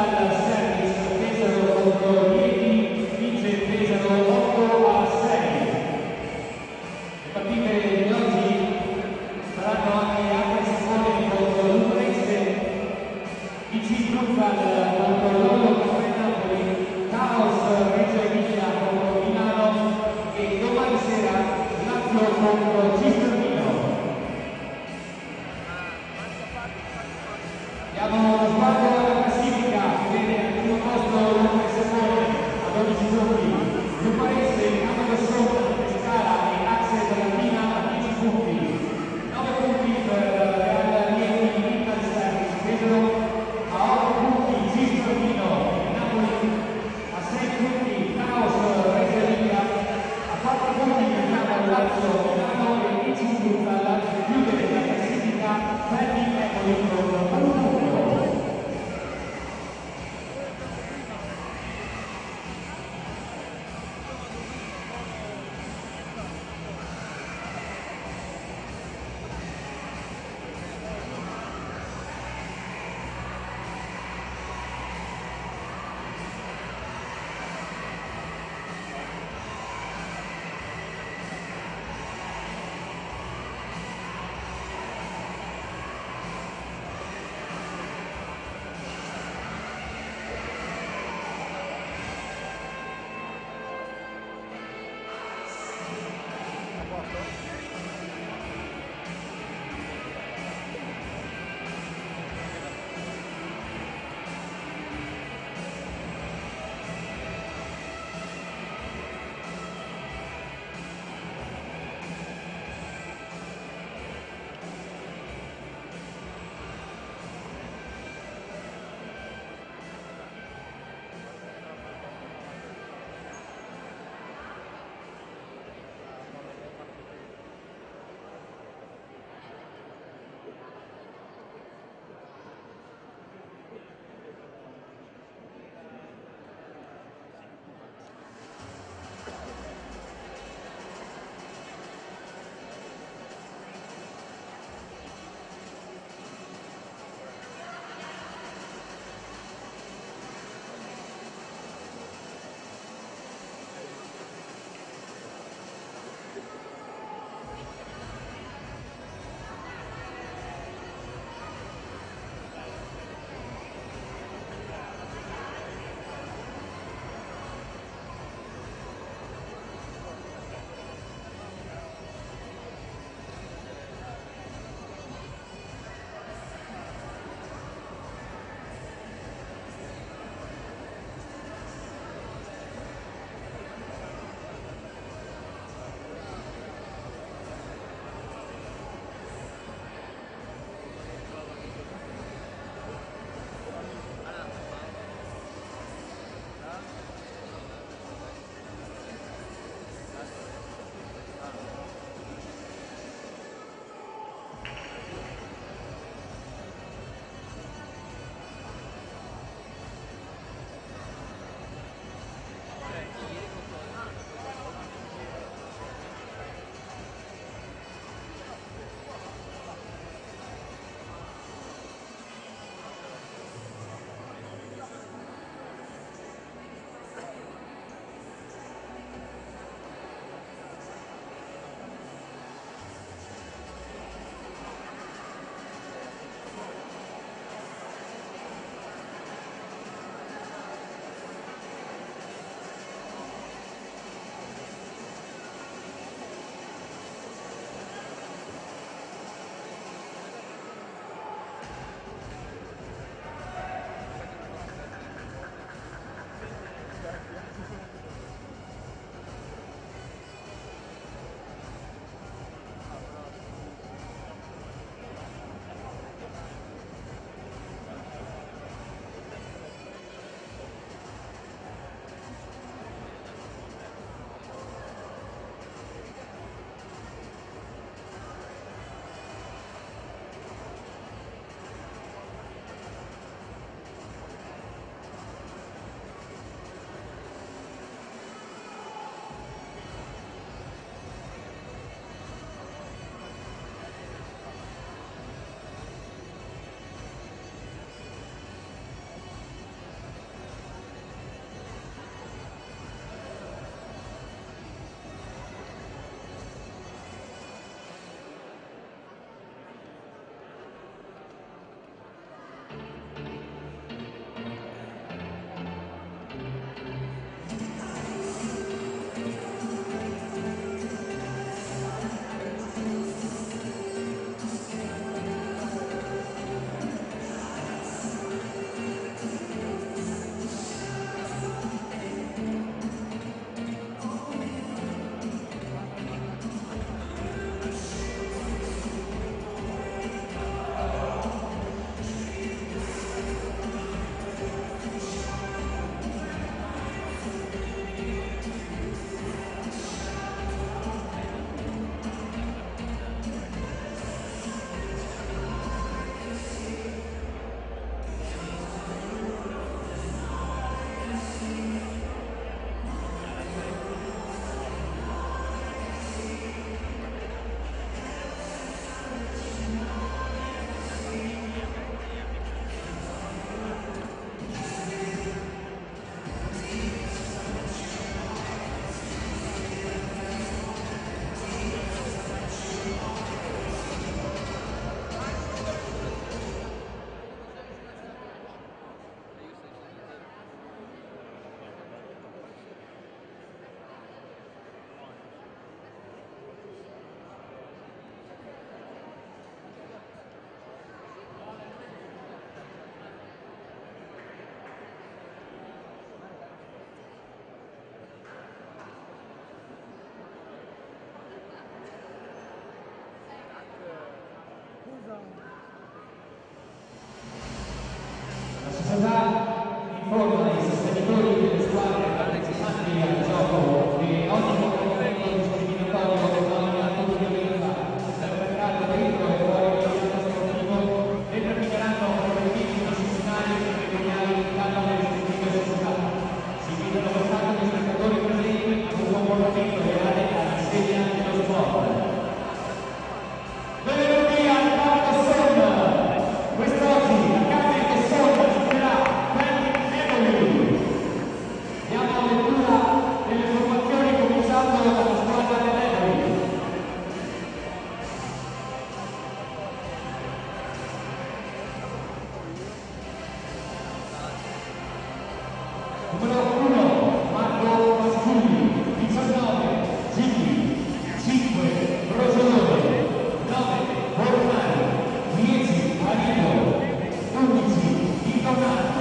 Brutal Service Pesaro contro Rieti, vince Pesaro 8-6. Le partite di oggi saranno anche altre sessioni contro l'Udinese, DC Brutal contro Loro Caffè Napoli, Caos Reggio Emilia contro Milano e domani sera Lazio contro Cistermino. Diamo lo sguardo alla classifica che vede al primo posto l'Unione Sapone a 12 punti, Luparese, Campo Sopra, Pescara e Axe Terramina a 10 punti, 9 punti per Real Rieti, Brutal Service Pesaro, a 8 punti Cistermino e Napoli, a 6 punti Caos Reggio Emilia, a 4 punti abbiamo Lazio, Milano e DC Brutal, chiude la classifica Fermi Empoli con un punto. Si potrà informare i sostenitori delle squadre partecipanti al gioco che ogni comportamento discriminatorio non è atto di violenza perpetrato dentro e fuori dall'ambiente sportivo determineranno obiettivi istituzionali e imprenditoriali in danno delle rispettive società. Si invitano pertanto gli spettatori presenti ad un comportamento reale all'insegna dello sport. Benvenuti al Campo Son. Quest'oggi la Campo Son giocherà Feldi Eboli. Diamo lettura delle formazioni cominciando dalla squadra dell'Eboli. Numero 1 Marco Pasculi, 19 Gigli, 5 Rosolone, 9 Bornari, 10 Arillo, 11 Intonati,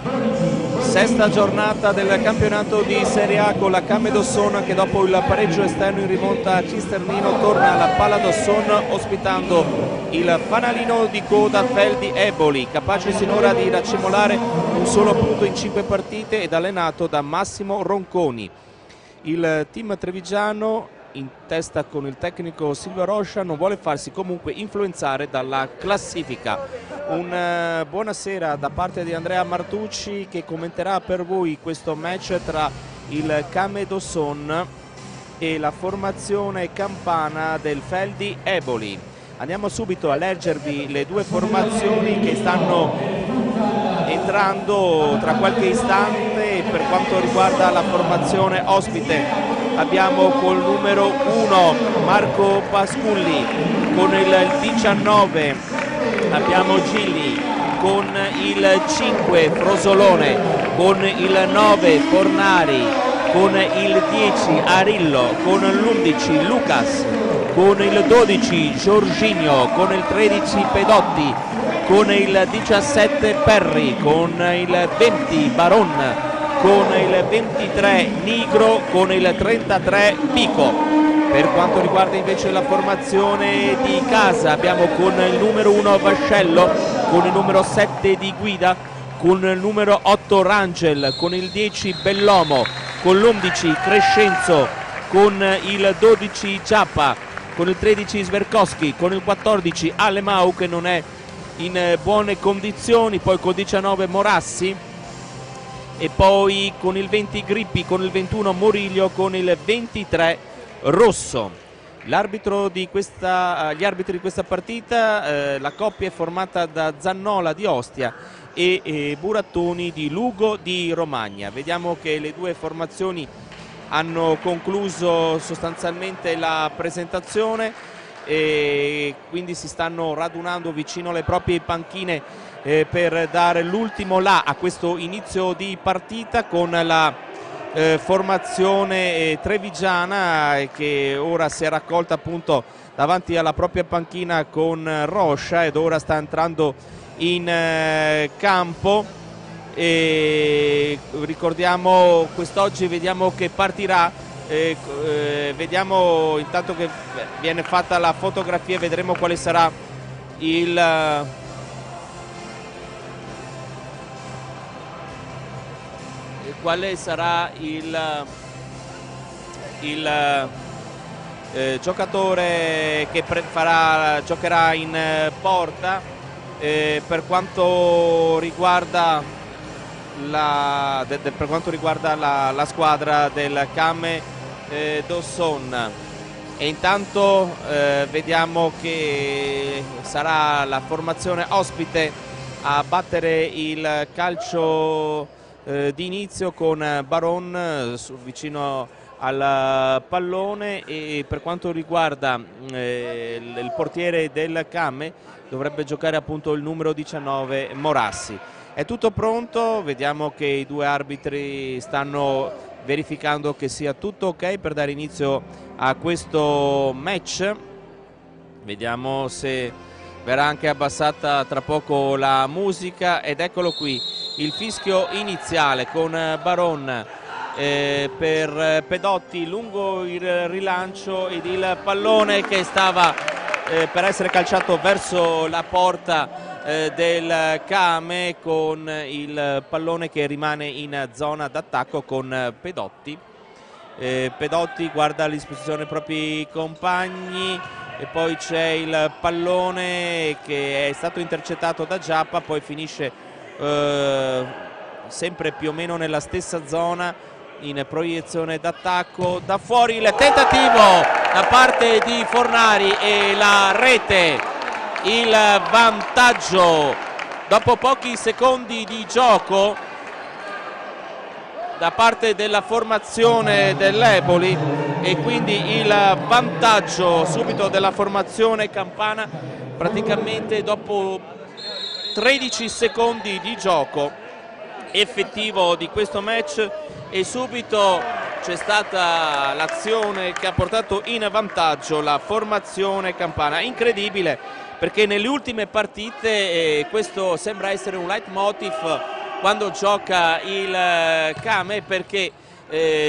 12 Sesta giornata del campionato di Serie A con la Came d'Ossona che dopo il pareggio esterno in rimonta a Cisternino torna alla Palla d'Ossona ospitando il fanalino di coda Feldi Eboli, capace sinora di raccimolare un solo punto in 5 partite ed allenato da Massimo Ronconi. Il team trevigiano, in testa con il tecnico Silvio Roscia, non vuole farsi comunque influenzare dalla classifica. Buonasera da parte di Andrea Martucci che commenterà per voi questo match tra il Came d'Ossona e la formazione campana del Feldi Eboli. Andiamo subito a leggervi le due formazioni che stanno entrando tra qualche istante. Per quanto riguarda la formazione ospite abbiamo col numero 1 Marco Pasculli, con il 19 abbiamo Gilli, con il 5 Frosolone, con il 9 Fornari, con il 10 Arillo, con l'11 Lucas, con il 12 Giorginio, con il 13 Pedotti, con il 17 Perri, con il 20 Baron, con il 23 Nigro, con il 33 Pico. Per quanto riguarda invece la formazione di casa abbiamo con il numero 1 Vascello, con il numero 7 Di Guida, con il numero 8 Rangel, con il 10 Bellomo, con l'11 Crescenzo, con il 12 Giappa, con il 13 Sverkowski, con il 14 Alemau che non è in buone condizioni, poi con il 19 Morassi e poi con il 20 Grippi, con il 21 Moriglio, con il 23 Rosso. Gli arbitri di questa partita, la coppia è formata da Zannola di Ostia e Burattoni di Lugo di Romagna. Vediamo che le due formazioni hanno concluso sostanzialmente la presentazione e quindi si stanno radunando vicino alle proprie panchine per dare l'ultimo là a questo inizio di partita con la formazione trevigiana che ora si è raccolta appunto davanti alla propria panchina con Roscia ed ora sta entrando in campo. E ricordiamo quest'oggi, vediamo che partirà, vediamo intanto che viene fatta la fotografia, vedremo quale sarà il giocatore che giocherà in porta. Per quanto riguarda la squadra del Came d'Ossona, e intanto vediamo che sarà la formazione ospite a battere il calcio di inizio con Baron vicino al pallone, e per quanto riguarda il portiere del Came dovrebbe giocare appunto il numero 19 Morassi. È tutto pronto, vediamo che i due arbitri stanno verificando che sia tutto ok per dare inizio a questo match. Vediamo se verrà anche abbassata tra poco la musica, ed eccolo qui il fischio iniziale con Baron per Pedotti lungo il rilancio ed il pallone che stava per essere calciato verso la porta del Kame, con il pallone che rimane in zona d'attacco con Pedotti. Pedotti guarda a disposizione dei propri compagni e poi c'è il pallone che è stato intercettato da Giappa, poi finisce sempre più o meno nella stessa zona in proiezione d'attacco. Da fuori il tentativo da parte di Fornari e la rete, il vantaggio dopo pochi secondi di gioco da parte della formazione dell'Eboli, e quindi il vantaggio subito della formazione campana praticamente dopo 13 secondi di gioco effettivo di questo match, e subito c'è stata l'azione che ha portato in vantaggio la formazione campana. Incredibile, perché nelle ultime partite questo sembra essere un leitmotiv quando gioca il Kame, perché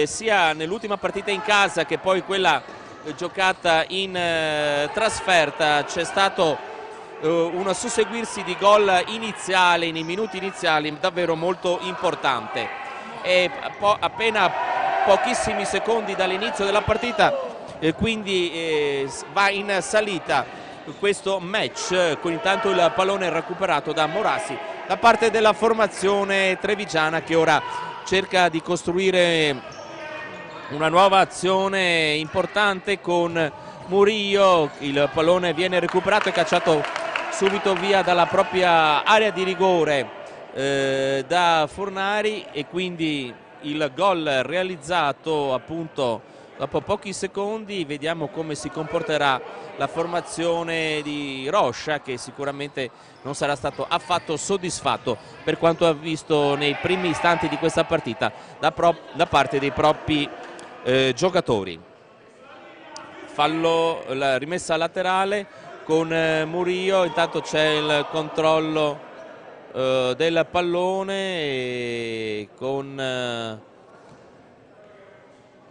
sia nell'ultima partita in casa che poi quella giocata in trasferta c'è stato un susseguirsi di gol iniziali nei minuti iniziali davvero molto importante, e appena pochissimi secondi dall'inizio della partita quindi va in salita questo match, con intanto il pallone recuperato da Morassi da parte della formazione trevigiana, che ora cerca di costruire una nuova azione importante con Murillo. Il pallone viene recuperato e cacciato subito via dalla propria area di rigore da Fornari, e quindi il gol realizzato appunto dopo pochi secondi. Vediamo come si comporterà la formazione di Rocha, che sicuramente non sarà stato affatto soddisfatto per quanto ha visto nei primi istanti di questa partita da parte dei propri giocatori. Fallo, la rimessa laterale con Murillo, intanto c'è il controllo del pallone e con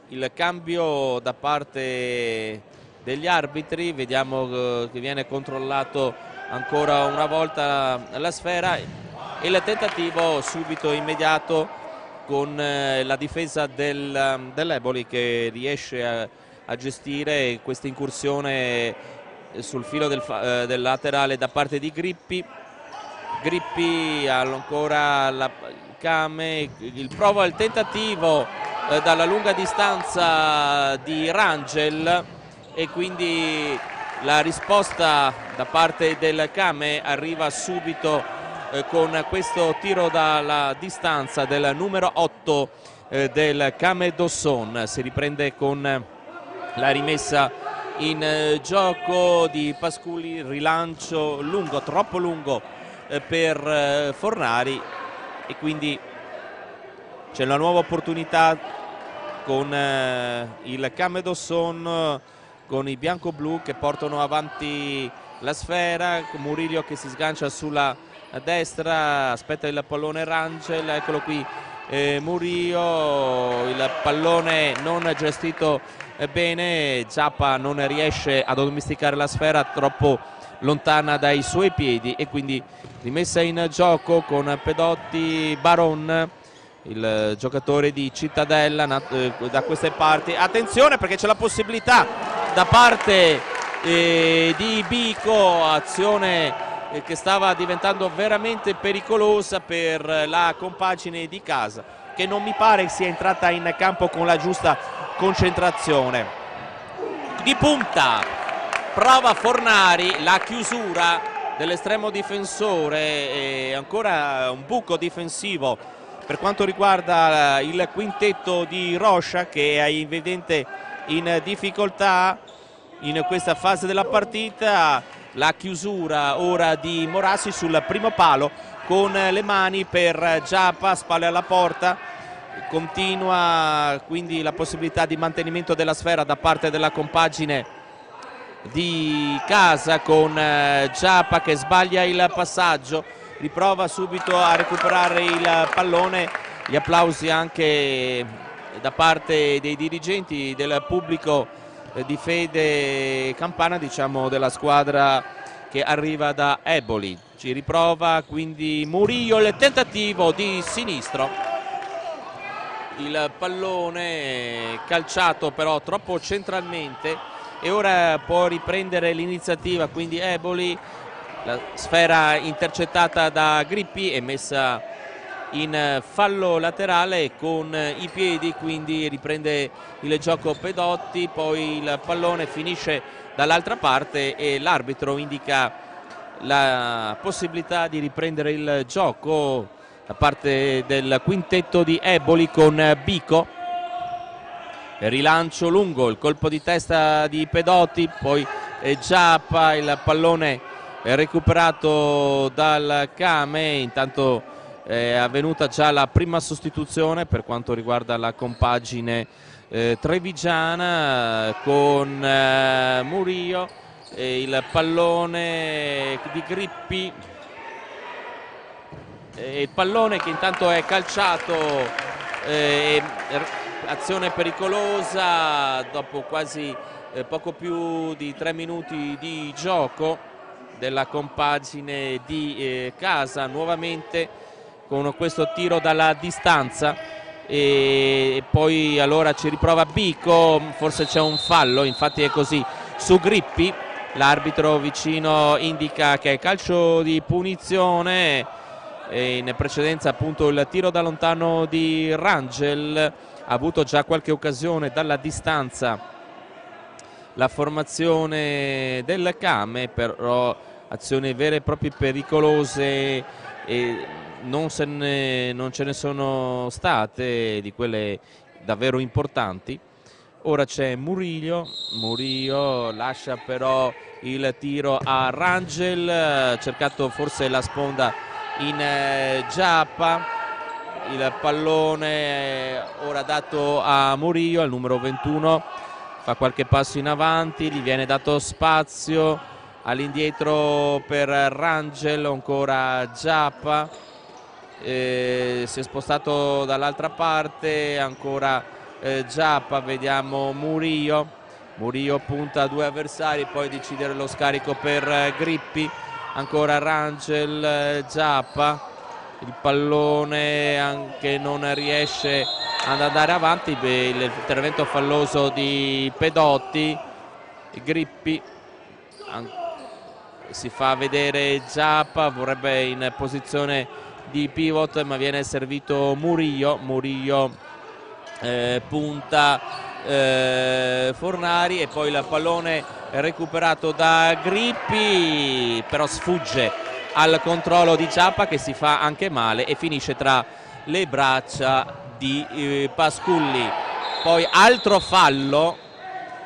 il cambio da parte degli arbitri. Vediamo che viene controllato ancora una volta la sfera, e il tentativo subito immediato con la difesa dell'Eboli, che riesce a gestire questa incursione sul filo del laterale da parte di Grippi. Grippi ancora il Kame, prova il tentativo dalla lunga distanza di Rangel, e quindi la risposta da parte del Kame arriva subito con questo tiro dalla distanza del numero 8 del Kame Dosson. Si riprende con la rimessa in gioco di Pasculi, rilancio lungo, troppo lungo per Fornari, e quindi c'è una nuova opportunità con il Kame Dosson, con i bianco-blu che portano avanti la sfera, Murillo che si sgancia sulla destra, aspetta il pallone Rangel, eccolo qui Murillo, il pallone non gestito bene, Giappa non riesce a domesticare la sfera, troppo lontana dai suoi piedi, e quindi rimessa in gioco con Pedotti. Baron, il giocatore di Cittadella da queste parti, attenzione perché c'è la possibilità da parte di Bico, azione che stava diventando veramente pericolosa per la compagine di casa, che non mi pare sia entrata in campo con la giusta concentrazione. Di punta prova Fornari, la chiusura dell'estremo difensore, e ancora un buco difensivo per quanto riguarda il quintetto di Rocha, che è evidente in difficoltà in questa fase della partita. La chiusura ora di Morassi sul primo palo con le mani per Giappa, spalle alla porta. Continua quindi la possibilità di mantenimento della sfera da parte della compagine di casa, con Giappa che sbaglia il passaggio, riprova subito a recuperare il pallone. Gli applausi anche da parte dei dirigenti, del pubblico di fede campana, diciamo della squadra che arriva da Eboli. Ci riprova quindi Murillo, il tentativo di sinistro, il pallone calciato però troppo centralmente e ora può riprendere l'iniziativa quindi Eboli. La sfera intercettata da Grippi e messa in fallo laterale con i piedi, quindi riprende il gioco Pedotti, poi il pallone finisce dall'altra parte e l'arbitro indica la possibilità di riprendere il gioco da parte del quintetto di Eboli con Bico. Rilancio lungo, il colpo di testa di Pedotti, poi Giappa, il pallone recuperato dal Kame. Intanto è avvenuta già la prima sostituzione per quanto riguarda la compagine trevigiana con Murillo, il pallone di Grippi, il pallone che intanto è calciato, azione pericolosa dopo quasi poco più di 3 minuti di gioco della compagine di Casa, nuovamente con questo tiro dalla distanza e poi allora ci riprova Bico, forse c'è un fallo, infatti è così su Grippi, l'arbitro vicino indica che è calcio di punizione e in precedenza appunto il tiro da lontano di Rangel, ha avuto già qualche occasione dalla distanza la formazione del Kame, però azioni vere e proprie pericolose e non ce ne sono state di quelle davvero importanti. Ora c'è Murillo, lascia però il tiro a Rangel, ha cercato forse la sponda in Giappa, il pallone ora dato a Murillo, al numero 21, fa qualche passo in avanti, gli viene dato spazio, all'indietro per Rangel, ancora Giappa, si è spostato dall'altra parte, ancora Giappa, vediamo Murillo punta a 2 avversari, poi decidere lo scarico per Grippi, ancora Rangel, Giappa, il pallone anche non riesce ad andare avanti, l'intervento falloso di Pedotti, Grippi si fa vedere Giappa, vorrebbe in posizione di pivot ma viene servito Murillo, punta Fornari e poi il pallone recuperato da Grippi, però sfugge al controllo di Giappa che si fa anche male e finisce tra le braccia di Pasculli. Poi altro fallo,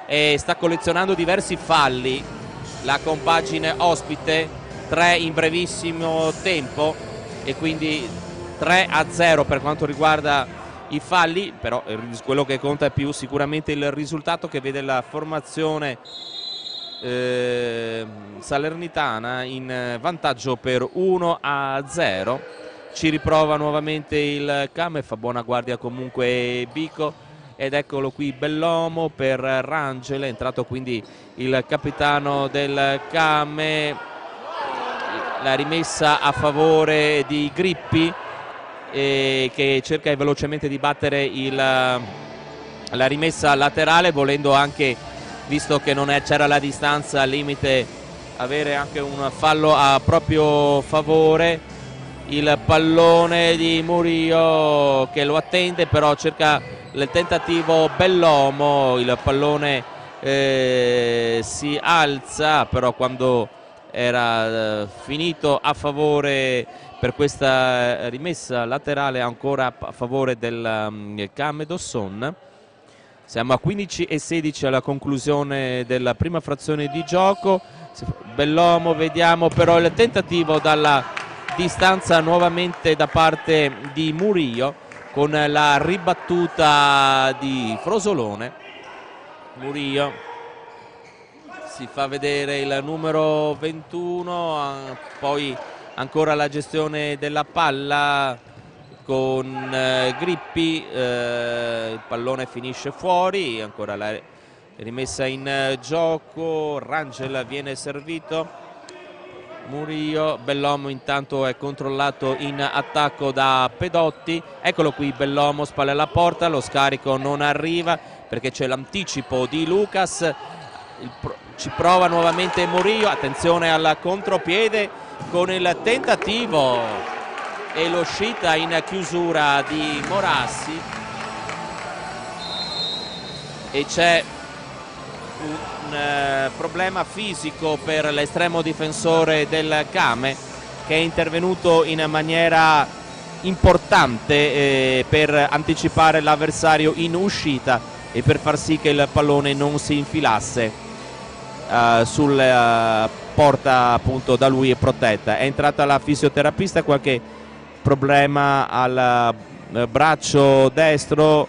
e sta collezionando diversi falli la compagine ospite, 3 in brevissimo tempo e quindi 3-0 per quanto riguarda i falli, però quello che conta è più sicuramente il risultato che vede la formazione salernitana in vantaggio per 1-0. Ci riprova nuovamente il Kame, fa buona guardia comunque Bico ed eccolo qui Bellomo per Rangel, è entrato quindi il capitano del Kame, la rimessa a favore di Grippi che cerca velocemente di battere la rimessa laterale, volendo anche, visto che non c'era la distanza al limite, avere anche un fallo a proprio favore. Il pallone di Murillo che lo attende, però cerca il tentativo Bellomo, il pallone si alza, però quando era finito a favore per questa rimessa laterale ancora a favore del Kame Dosson. Siamo a 15:16 alla conclusione della prima frazione di gioco. Bellomo, vediamo però il tentativo dalla distanza nuovamente da parte di Murillo con la ribattuta di Frosolone. Murillo si fa vedere il numero 21, poi ancora la gestione della palla con Grippi, il pallone finisce fuori, ancora la rimessa in gioco, Rangel viene servito, Murillo. Bellomo intanto è controllato in attacco da Pedotti, eccolo qui Bellomo, spalle alla porta, lo scarico non arriva perché c'è l'anticipo di Lucas, ci prova nuovamente Murillo, attenzione al contropiede con il tentativo e l'uscita in chiusura di Morassi, e c'è un problema fisico per l'estremo difensore del Kame, che è intervenuto in maniera importante per anticipare l'avversario in uscita e per far sì che il pallone non si infilasse sulla porta appunto da lui protetta. È entrata la fisioterapista, qualche problema al braccio destro,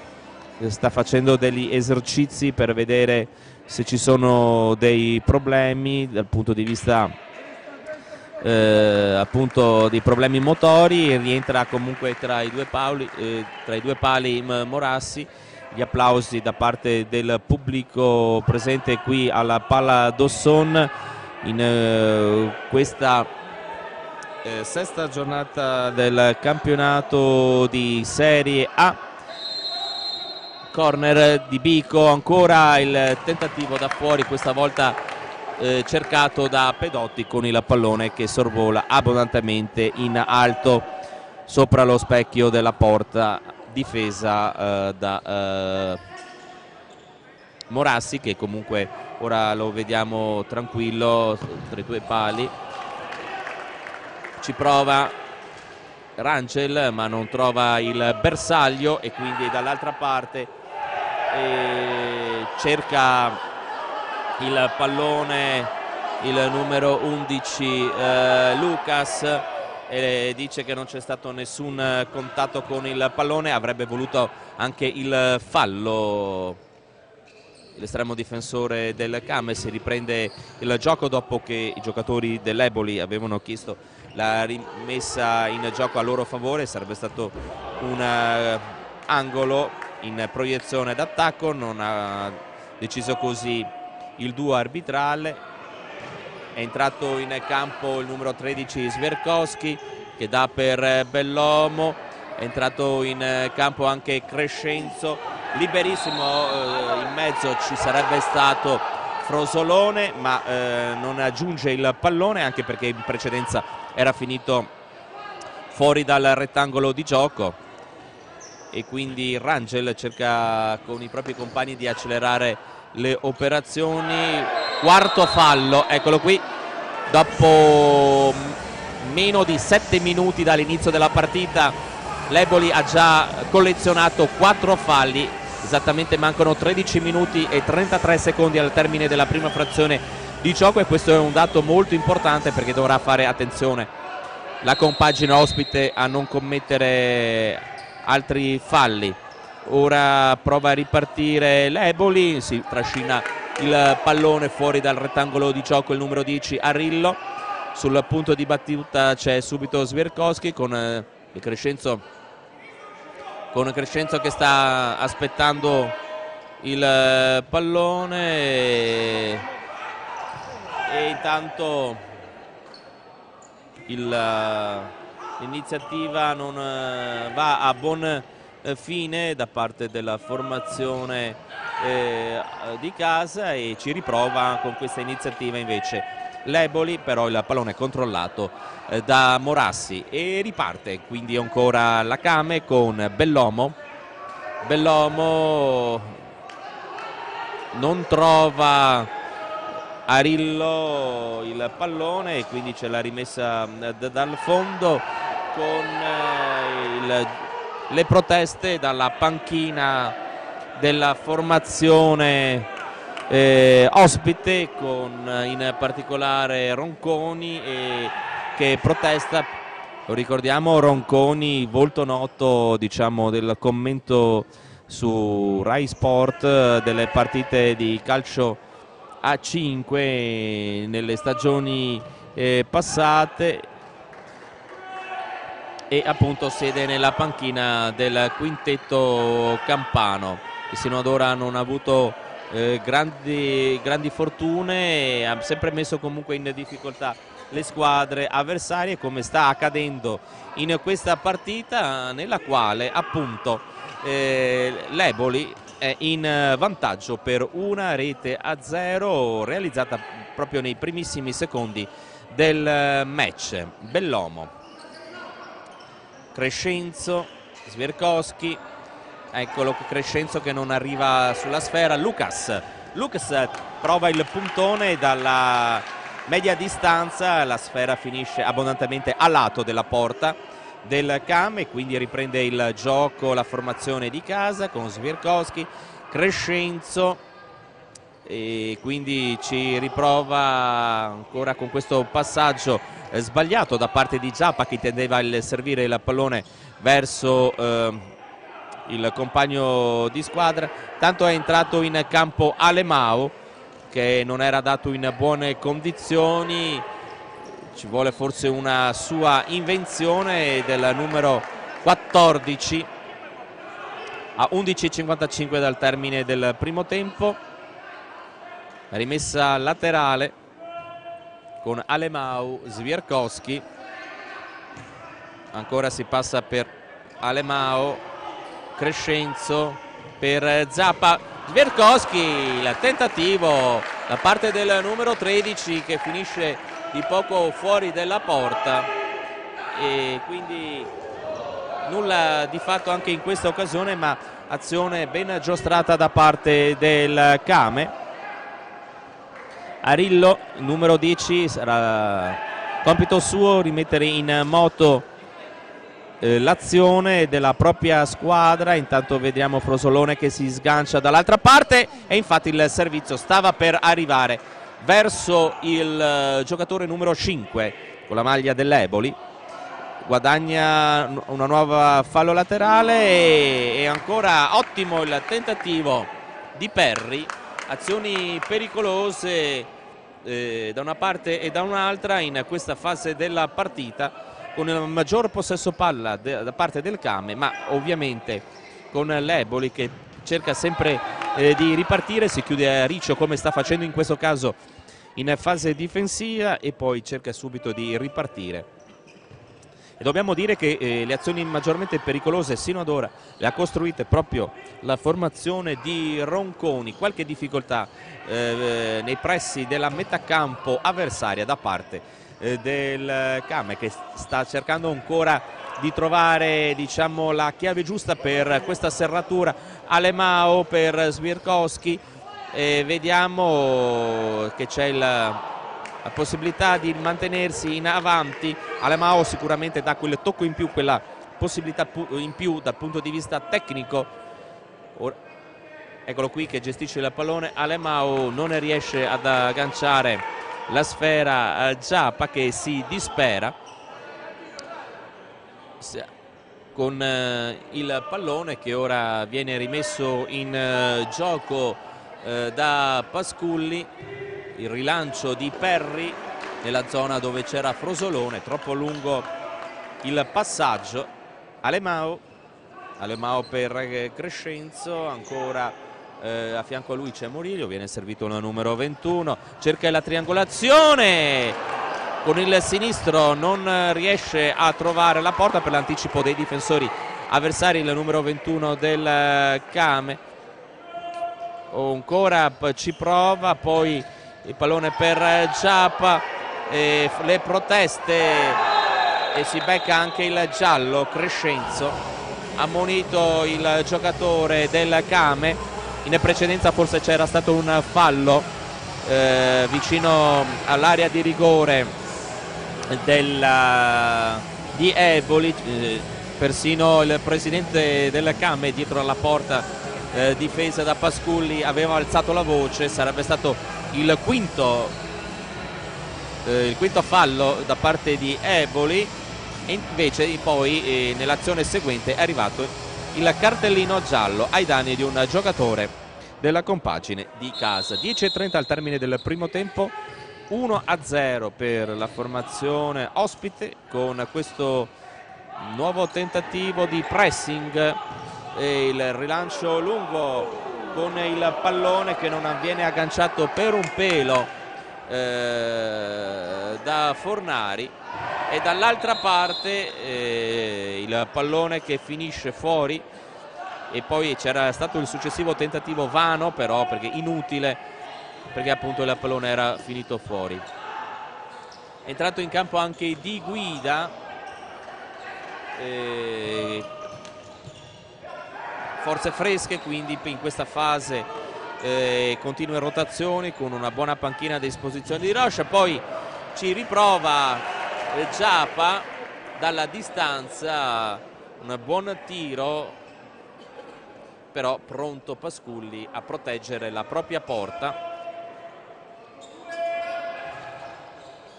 sta facendo degli esercizi per vedere se ci sono dei problemi dal punto di vista appunto di problemi motori. Rientra comunque tra i due pali Morassi. Gli applausi da parte del pubblico presente qui alla Palla Dosson in questa sesta giornata del campionato di Serie A. Corner di Bico, ancora il tentativo da fuori, questa volta cercato da Pedotti con il pallone che sorvola abbondantemente in alto sopra lo specchio della porta, difesa da Morassi, che comunque ora lo vediamo tranquillo tra i due pali. Ci prova Rangel ma non trova il bersaglio e quindi dall'altra parte cerca il pallone il numero 11 Lucas, e dice che non c'è stato nessun contatto con il pallone. Avrebbe voluto anche il fallo l'estremo difensore del Kame. Si riprende il gioco dopo che i giocatori dell'Eboli avevano chiesto la rimessa in gioco a loro favore. Sarebbe stato un angolo in proiezione d'attacco, non ha deciso così il duo arbitrale. È entrato in campo il numero 13 Sverkowski che dà per Bellomo, è entrato in campo anche Crescenzo, liberissimo, in mezzo ci sarebbe stato Frosolone ma non aggiunge il pallone, anche perché in precedenza era finito fuori dal rettangolo di gioco, e quindi Rangel cerca con i propri compagni di accelerare le operazioni. Quarto fallo, eccolo qui, dopo meno di 7 minuti dall'inizio della partita l'Eboli ha già collezionato 4 falli, esattamente mancano 13 minuti e 33 secondi al termine della prima frazione di gioco, e questo è un dato molto importante perché dovrà fare attenzione la compagine ospite a non commettere altri falli. Ora prova a ripartire l'Eboli, si trascina il pallone fuori dal rettangolo di gioco il numero 10 Arillo. Sul punto di battuta c'è subito Sverkowski con Crescenzo che sta aspettando il pallone e intanto l'iniziativa non va a buon fine da parte della formazione di casa, e ci riprova con questa iniziativa invece l'Eboli, però il pallone è controllato da Morassi e riparte quindi ancora la Kame con Bellomo. Non trova Arillo il pallone e quindi c'è la rimessa dal fondo con le proteste dalla panchina della formazione ospite, con in particolare Ronconi che protesta. Lo ricordiamo, Ronconi, volto noto diciamo del commento su Rai Sport delle partite di calcio a 5 nelle stagioni passate, e appunto siede nella panchina del quintetto campano, che sino ad ora non ha avuto grandi fortune e ha sempre messo comunque in difficoltà le squadre avversarie, come sta accadendo in questa partita nella quale appunto l'Eboli è in vantaggio per 1-0 realizzata proprio nei primissimi secondi del match. Bellomo, Crescenzo, Svirkowski, eccolo Crescenzo che non arriva sulla sfera. Lucas prova il puntone dalla media distanza, la sfera finisce abbondantemente a lato della porta del Came, quindi riprende il gioco la formazione di casa con Svirkowski, Crescenzo, e quindi ci riprova ancora con questo passaggio sbagliato da parte di Giappa, che intendeva servire il pallone verso il compagno di squadra. Tanto è entrato in campo Alemao, che non era dato in buone condizioni, ci vuole forse una sua invenzione, del numero 14 a 11:55 dal termine del primo tempo. Rimessa laterale con Alemao, Svirkowski, ancora si passa per Alemao, Crescenzo per Zappa, Svirkowski, il tentativo da parte del numero 13 che finisce di poco fuori della porta, e quindi nulla di fatto anche in questa occasione, ma azione ben giostrata da parte del Came. Arillo, numero 10, sarà compito suo rimettere in moto l'azione della propria squadra. Intanto vediamo Frosolone che si sgancia dall'altra parte, e infatti il servizio stava per arrivare verso il giocatore numero 5 con la maglia dell'Eboli. Guadagna una nuova fallo laterale, e ancora ottimo il tentativo di Perri. Azioni pericolose da una parte e da un'altra in questa fase della partita, con il maggior possesso palla da parte del Came, ma ovviamente con l'Eboli che cerca sempre di ripartire, si chiude a riccio come sta facendo in questo caso in fase difensiva, e poi cerca subito di ripartire. E dobbiamo dire che le azioni maggiormente pericolose sino ad ora le ha costruite proprio la formazione di Ronconi. Qualche difficoltà nei pressi della metà campo avversaria da parte del Came, che sta cercando ancora di trovare, diciamo, la chiave giusta per questa serratura. Alemao per Svirkowski, vediamo che c'è la possibilità di mantenersi in avanti. Alemao sicuramente dà quel tocco in più, quella possibilità in più dal punto di vista tecnico. Eccolo qui che gestisce il pallone. Alemao non riesce ad agganciare la sfera, Giappa che si dispera con il pallone, che ora viene rimesso in gioco da Pasculli. Il rilancio di Perri nella zona dove c'era Frosolone, troppo lungo il passaggio. Alemao per Crescenzo, ancora a fianco a lui c'è Murillo, viene servito il numero 21, cerca la triangolazione, con il sinistro non riesce a trovare la porta per l'anticipo dei difensori avversari, il numero 21 del Came. Ancora ci prova, poi il pallone per Giappa, le proteste, e si becca anche il giallo. Crescenzo, ammonito il giocatore del Came. In precedenza forse c'era stato un fallo vicino all'area di rigore di Eboli, persino il presidente del Came dietro alla porta difesa da Pasculli aveva alzato la voce. Sarebbe stato il quinto fallo da parte di Eboli, e invece poi nell'azione seguente è arrivato il cartellino giallo ai danni di un giocatore della compagine di casa. 10:30 al termine del primo tempo, 1-0 per la formazione ospite, con questo nuovo tentativo di pressing e il rilancio lungo con il pallone che non viene agganciato per un pelo da Fornari, e dall'altra parte il pallone che finisce fuori, e poi c'era stato il successivo tentativo vano però, perché inutile, perché appunto il pallone era finito fuori. È entrato in campo anche Di Guida, forze fresche quindi in questa fase, continue rotazioni con una buona panchina a disposizione di Rocha. Poi ci riprova Giappa dalla distanza, un buon tiro, però pronto Pasculli a proteggere la propria porta.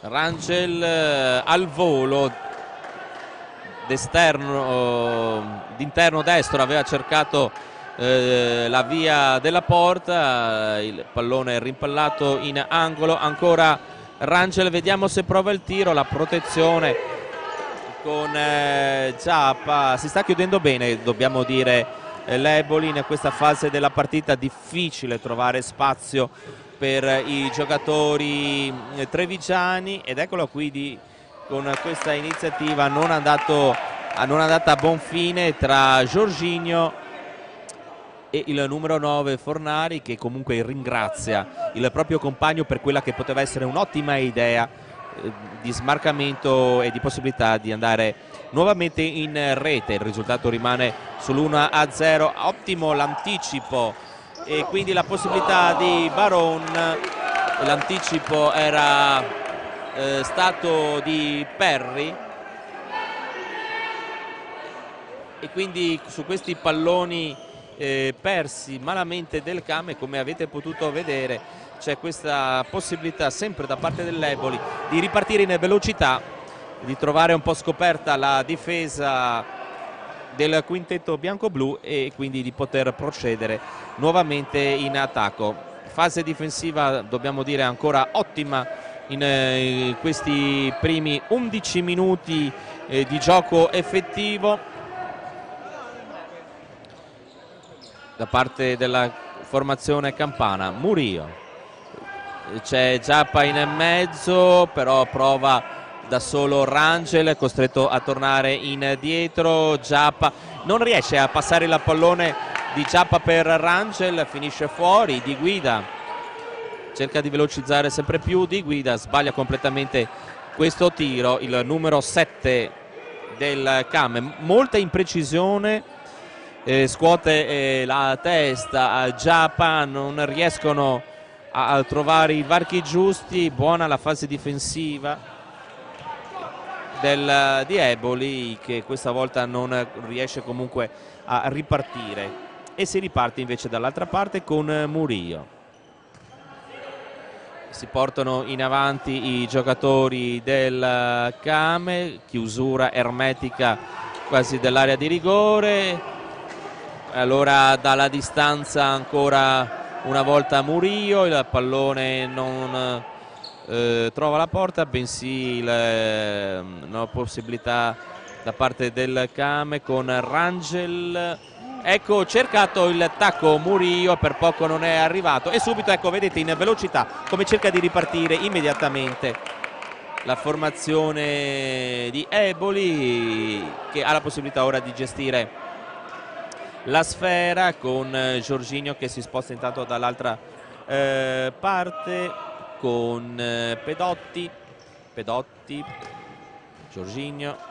Rangel al volo d'interno destro, aveva cercato la via della porta, il pallone è rimpallato in angolo. Ancora Rangel, vediamo se prova il tiro, la protezione con Giappa. Si sta chiudendo bene, dobbiamo dire, l'Eboli in questa fase della partita. Difficile trovare spazio per i giocatori trevigiani, ed eccolo qui con questa iniziativa non andata a buon fine tra Jorginho e il numero 9 Fornari, che comunque ringrazia il proprio compagno per quella che poteva essere un'ottima idea di smarcamento e di possibilità di andare nuovamente in rete. Il risultato rimane sull'1-0. Ottimo l'anticipo e quindi la possibilità di Baron. L'anticipo era stato di Perry, e quindi su questi palloni persi malamente del Came, come avete potuto vedere, c'è questa possibilità sempre da parte dell'Eboli di ripartire in velocità, di trovare un po' scoperta la difesa del quintetto bianco-blu e quindi di poter procedere nuovamente in attacco. Fase difensiva, dobbiamo dire, ancora ottima in questi primi 11 minuti di gioco effettivo da parte della formazione campana. Murillo, c'è Giappa in mezzo, però prova da solo Rangel, costretto a tornare indietro. Giappa non riesce a passare il pallone di Giappa per Rangel, finisce fuori. Di Guida cerca di velocizzare sempre più, Di Guida sbaglia completamente questo tiro, il numero 7 del Came, molta imprecisione, scuote la testa a Giappa, non riescono a trovare i varchi giusti. Buona la fase difensiva di Eboli, che questa volta non riesce comunque a ripartire, e si riparte invece dall'altra parte con Murillo. Si portano in avanti i giocatori del Came, chiusura ermetica quasi dell'area di rigore. Allora dalla distanza ancora una volta Murillo, il pallone non trova la porta, bensì una possibilità da parte del Came con Rangel. Ecco, cercato il tacco Murillo, per poco non è arrivato, e subito, ecco, vedete in velocità come cerca di ripartire immediatamente la formazione di Eboli, che ha la possibilità ora di gestire la sfera con Jorginho che si sposta intanto dall'altra parte con Pedotti, Jorginho,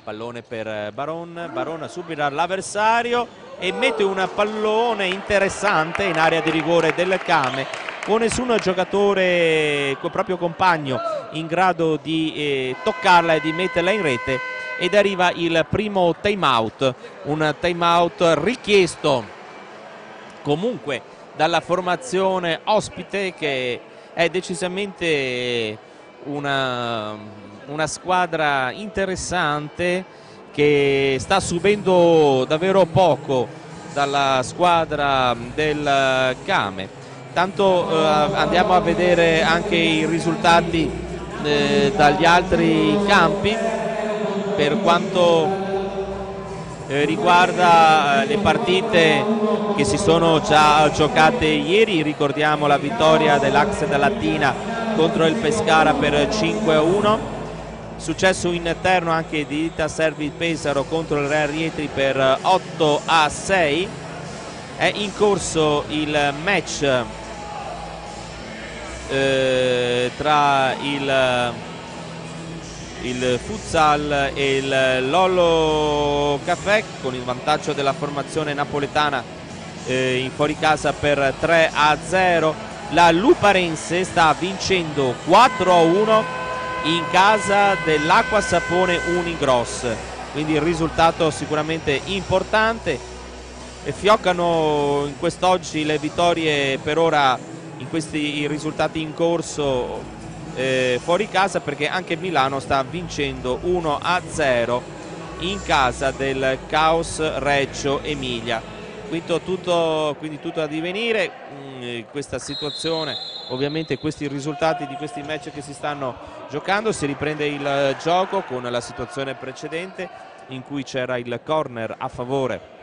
pallone per Baron subirà l'avversario e mette un pallone interessante in area di rigore del Came, con nessun giocatore, col proprio compagno, in grado di toccarla e di metterla in rete, ed arriva il primo time out, un time out richiesto comunque dalla formazione ospite, che è decisamente una squadra interessante, che sta subendo davvero poco dalla squadra del Came. Tanto andiamo a vedere anche i risultati dagli altri campi. Per quanto riguarda le partite che si sono già giocate ieri. Ricordiamo la vittoria dell'Axed Latina contro il Pescara per 5-1, successo interno anche di Ita Servi Pesaro contro il Real Rietri per 8-6. È in corso il match tra il futsal e il Lollo Café, con il vantaggio della formazione napoletana in fuoricasa per 3-0. La Luparense sta vincendo 4-1 in casa dell'Acqua Sapone Unigros, quindi il risultato sicuramente importante. E fioccano in quest'oggi le vittorie per ora in questi risultati in corso fuori casa, perché anche Milano sta vincendo 1-0 in casa del Caos Reggio Emilia. Quindi tutto a divenire questa situazione, ovviamente questi risultati di questi match che si stanno giocando. Si riprende il gioco con la situazione precedente in cui c'era il corner a favore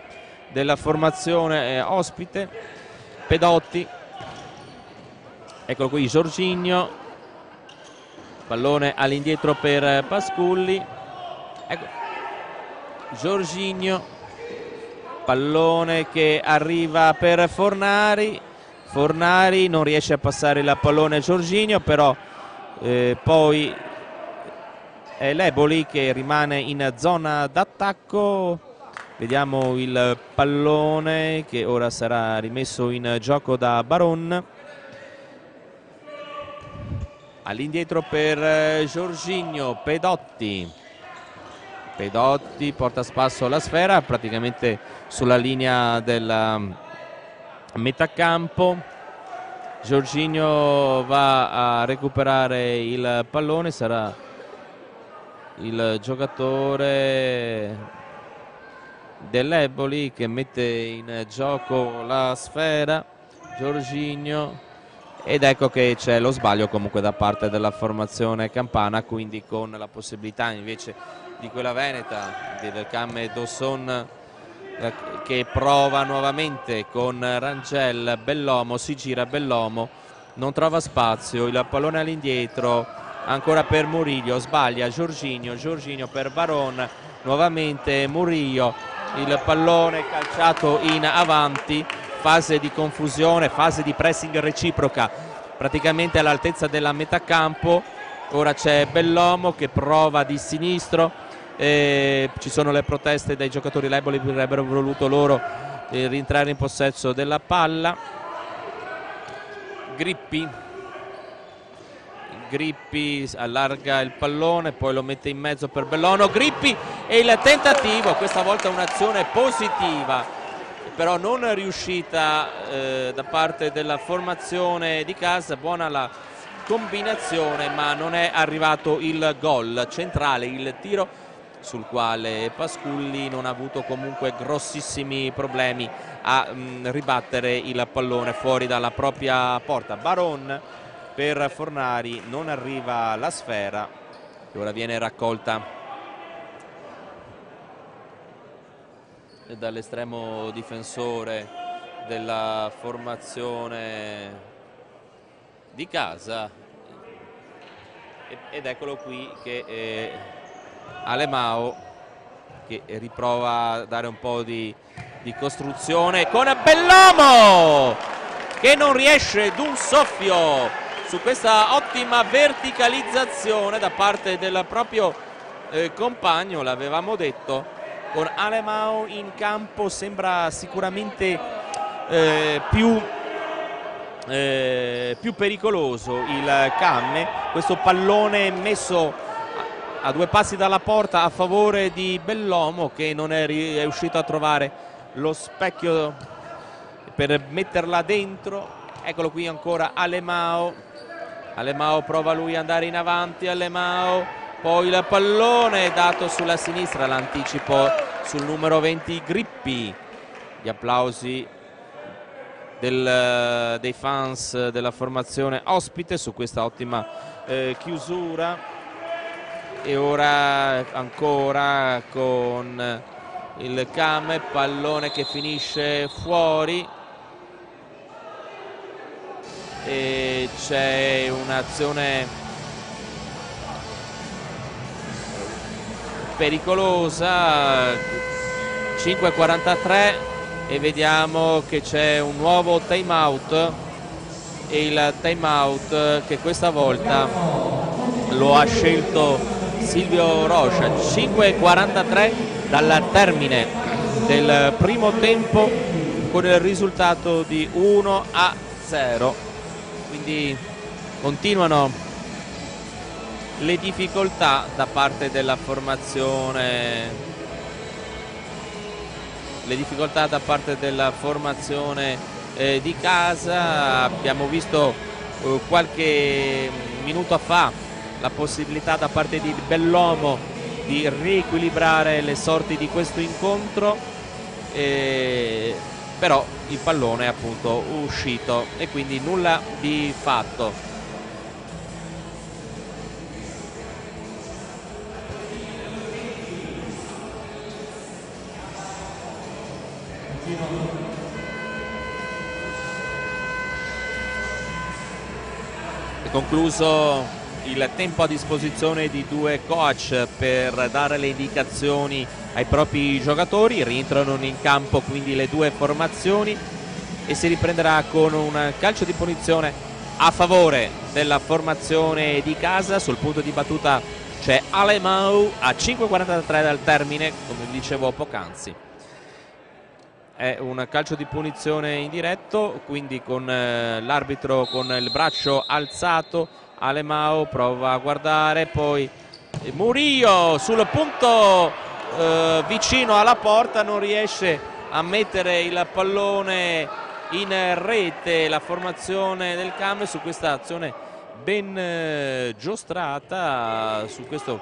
della formazione ospite. Pedotti, eccolo qui Jorginho, pallone all'indietro per Pasculli, ecco Jorginho, pallone che arriva per Fornari, Fornari non riesce a passare il pallone a Jorginho, però poi è Leboli che rimane in zona d'attacco. Vediamo il pallone che ora sarà rimesso in gioco da Baron. All'indietro per Jorginho, Pedotti porta a spasso la sfera praticamente sulla linea del metacampo. Jorginho va a recuperare il pallone, sarà il giocatore dell'Eboli che mette in gioco la sfera. Jorginho, ed ecco che c'è lo sbaglio comunque da parte della formazione campana, quindi con la possibilità invece di quella veneta del Camme Dosson che prova nuovamente con Rangel. Bellomo, si gira Bellomo, non trova spazio, il pallone all'indietro ancora per Murillo, sbaglia Jorginho per Baron, nuovamente Murillo, il pallone calciato in avanti. Fase di confusione, fase di pressing reciproca praticamente all'altezza della metà campo. Ora c'è Bellomo che prova di sinistro, ci sono le proteste dai giocatori Leboli che avrebbero voluto loro rientrare in possesso della palla. Grippi allarga il pallone, poi lo mette in mezzo per Bellomo. Grippi e il tentativo, questa volta un'azione positiva però non riuscita da parte della formazione di casa. Buona la combinazione ma non è arrivato il gol centrale, il tiro sul quale Pasculli non ha avuto comunque grossissimi problemi a ribattere il pallone fuori dalla propria porta. Baron per Fornari, non arriva la sfera che ora viene raccolta dall'estremo difensore della formazione di casa, ed eccolo qui che Alemao che riprova a dare un po' di costruzione con Bellomo che non riesce d'un soffio su questa ottima verticalizzazione da parte del proprio compagno. L'avevamo detto, con Alemao in campo sembra sicuramente più pericoloso il Camme. Questo pallone messo a 2 passi dalla porta a favore di Bellomo che non è riuscito a trovare lo specchio per metterla dentro. Eccolo qui ancora Alemao prova lui ad andare in avanti, poi il pallone dato sulla sinistra, l'anticipo sul numero 20 Grippi. Gli applausi dei fans della formazione ospite su questa ottima chiusura. E ora ancora con il Came, pallone che finisce fuori e c'è un'azione pericolosa. 5:43 e vediamo che c'è un nuovo time out, e il time out che questa volta lo ha scelto Silvio Rocha. 5:43 dal termine del primo tempo con il risultato di 1-0, quindi continuano le difficoltà da parte della formazione di casa. Abbiamo visto qualche minuto fa la possibilità da parte di Bellomo di riequilibrare le sorti di questo incontro, però il pallone è appunto uscito e quindi nulla di fatto. È concluso il tempo a disposizione di due coach per dare le indicazioni ai propri giocatori. Rientrano in campo quindi le due formazioni e si riprenderà con un calcio di punizione a favore della formazione di casa. Sul punto di battuta c'è Alemão a 5:43 dal termine, come vi dicevo poc'anzi. È un calcio di punizione in diretto, quindi con l'arbitro con il braccio alzato. Alemão prova a guardare, poi Murillo sul punto vicino alla porta, non riesce a mettere il pallone in rete la formazione del Came su questa azione ben giostrata, su questo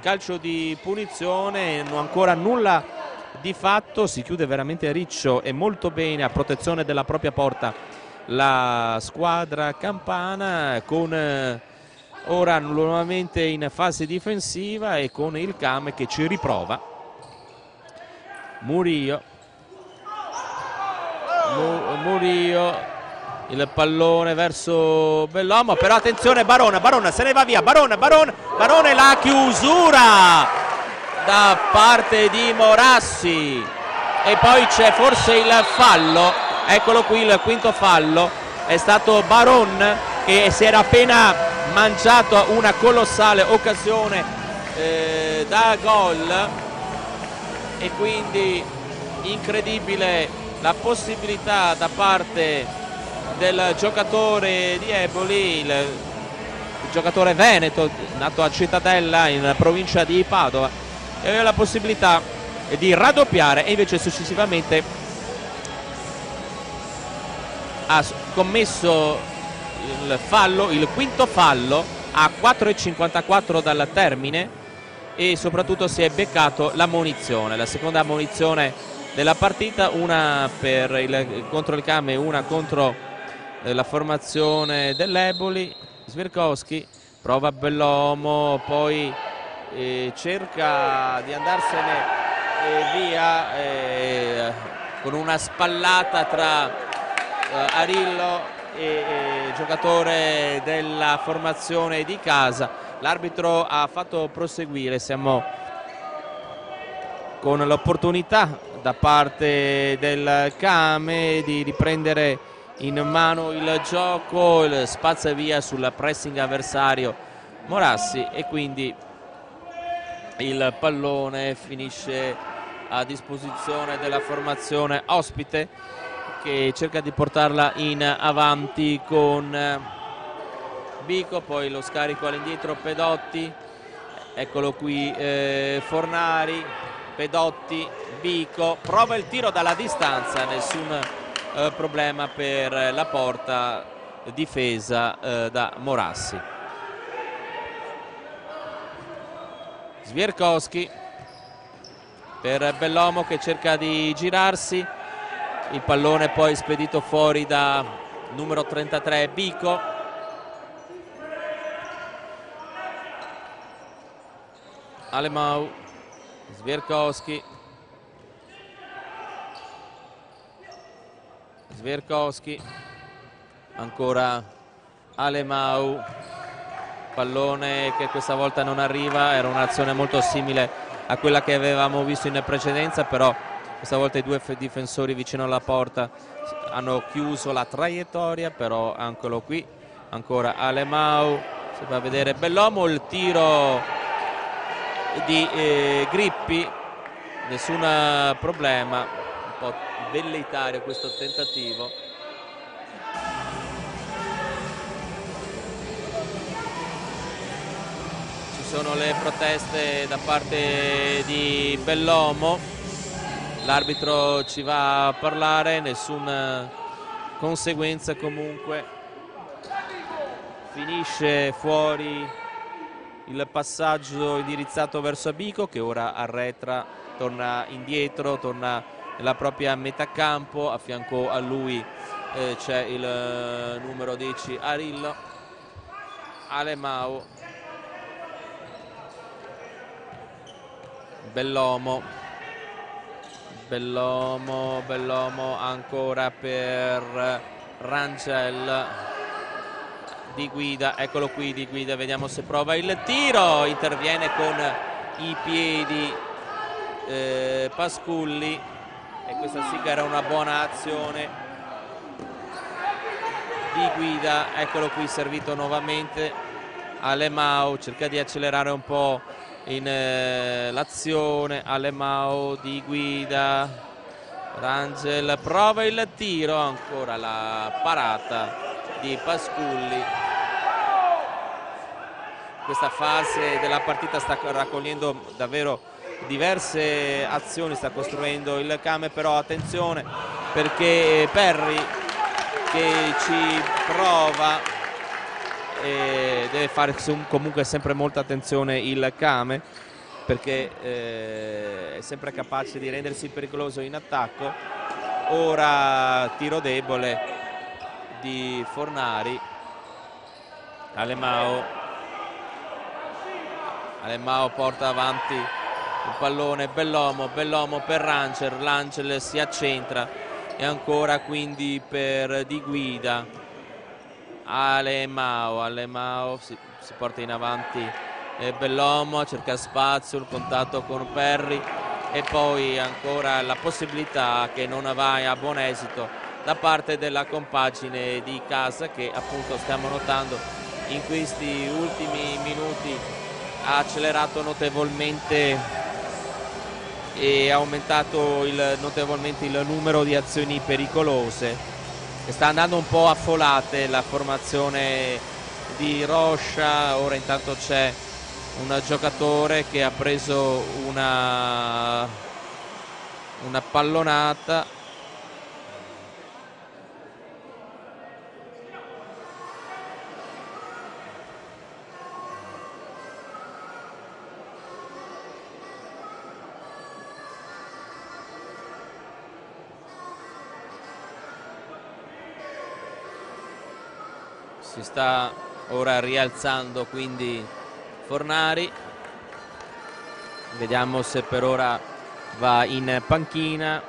calcio di punizione. Non ancora nulla di fatto, si chiude veramente riccio e molto bene a protezione della propria porta la squadra campana, con ora nuovamente in fase difensiva e con il Came che ci riprova. Murillo, il pallone verso Bellomo, però attenzione Barona se ne va via, Barone la chiusura da parte di Morassi e poi c'è forse il fallo, eccolo qui il quinto fallo. È stato Baron che si era appena mangiato una colossale occasione da gol e quindi incredibile la possibilità da parte del giocatore di Eboli, il giocatore veneto nato a Cittadella in provincia di Padova, e aveva la possibilità di raddoppiare e invece successivamente ha commesso il quinto fallo a 4:54 dal termine e soprattutto si è beccato la munizione, la seconda munizione della partita, una contro il Came, una contro la formazione dell'Eboli. Svirkowski prova Bellomo, poi cerca di andarsene via con una spallata tra Arillo e giocatore della formazione di casa. L'arbitro ha fatto proseguire, siamo con l'opportunità da parte del Came di riprendere in mano il gioco, spazza via sul pressing avversario Morassi e quindi il pallone finisce a disposizione della formazione ospite che cerca di portarla in avanti con Bico, poi lo scarico all'indietro Pedotti, eccolo qui Fornari, Pedotti, Bico, prova il tiro dalla distanza, nessun problema per la porta difesa da Morassi. Svirkowski per Bellomo che cerca di girarsi, il pallone poi spedito fuori da numero 33 Bico. Alemão, Svirkowski, Sverkowski, ancora Alemão, pallone che questa volta non arriva, era un'azione molto simile a quella che avevamo visto in precedenza, però questa volta i due difensori vicino alla porta hanno chiuso la traiettoria, però eccolo qui, ancora Alemão, si va a vedere Bellomo, il tiro di Grippi, nessun problema, un po' velleitario questo tentativo. Ci sono le proteste da parte di Bellomo, l'arbitro ci va a parlare, nessuna conseguenza comunque, finisce fuori il passaggio indirizzato verso Abico che ora arretra, torna indietro, torna nella propria metà campo, a fianco a lui c'è il numero 10 Arillo. Alemão, Bellomo, ancora per Rangel, Di Guida, eccolo qui Di Guida, vediamo se prova il tiro, interviene con i piedi Pasculli e questa sì che era una buona azione. Di Guida, eccolo qui servito nuovamente, Alemão cerca di accelerare un po' in l'azione, Alemão, Di Guida, Rangel prova il tiro, ancora la parata di Pasculli. Questa fase della partita sta raccogliendo davvero diverse azioni, sta costruendo il Came, però attenzione perché Perry che ci prova, deve fare comunque sempre molta attenzione il Came perché è sempre capace di rendersi pericoloso in attacco. Ora tiro debole di Fornari. Alemão porta avanti il pallone, Bellomo per Rangel si accentra e ancora quindi per Di Guida. Alemão si porta in avanti Bellomo, cerca spazio, il contatto con Perry e poi ancora la possibilità che non va a buon esito da parte della compagine di casa che appunto stiamo notando in questi ultimi minuti ha accelerato notevolmente e ha aumentato notevolmente il numero di azioni pericolose e sta andando un po' a folate la formazione di Rocha. Ora intanto c'è un giocatore che ha preso una pallonata. Si sta ora rialzando quindi Fornari, vediamo se per ora va in panchina,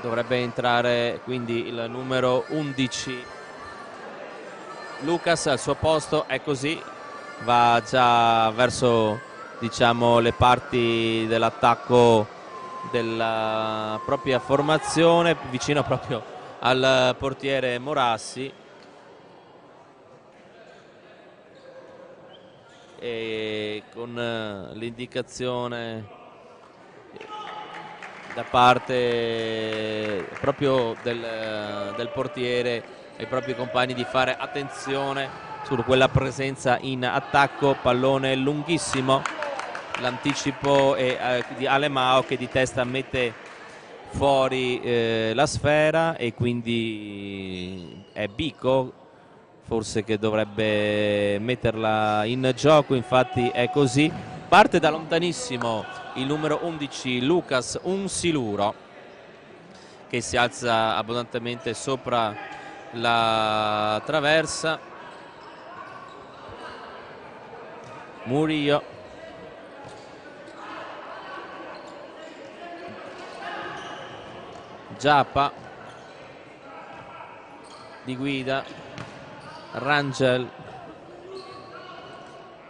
dovrebbe entrare quindi il numero 11 Lucas al suo posto, è così, va già verso diciamo le parti dell'attacco della propria formazione, vicino proprio al portiere Morassi, e con l'indicazione da parte proprio del portiere ai propri compagni di fare attenzione su quella presenza in attacco. Pallone lunghissimo, l'anticipo di Alemão che di testa mette fuori la sfera e quindi è Bico forse che dovrebbe metterla in gioco, infatti è così. Parte da lontanissimo il numero 11 Lucas Unsiluro che si alza abbondantemente sopra la traversa. Murillo, Giappa, Di Guida, Rangel,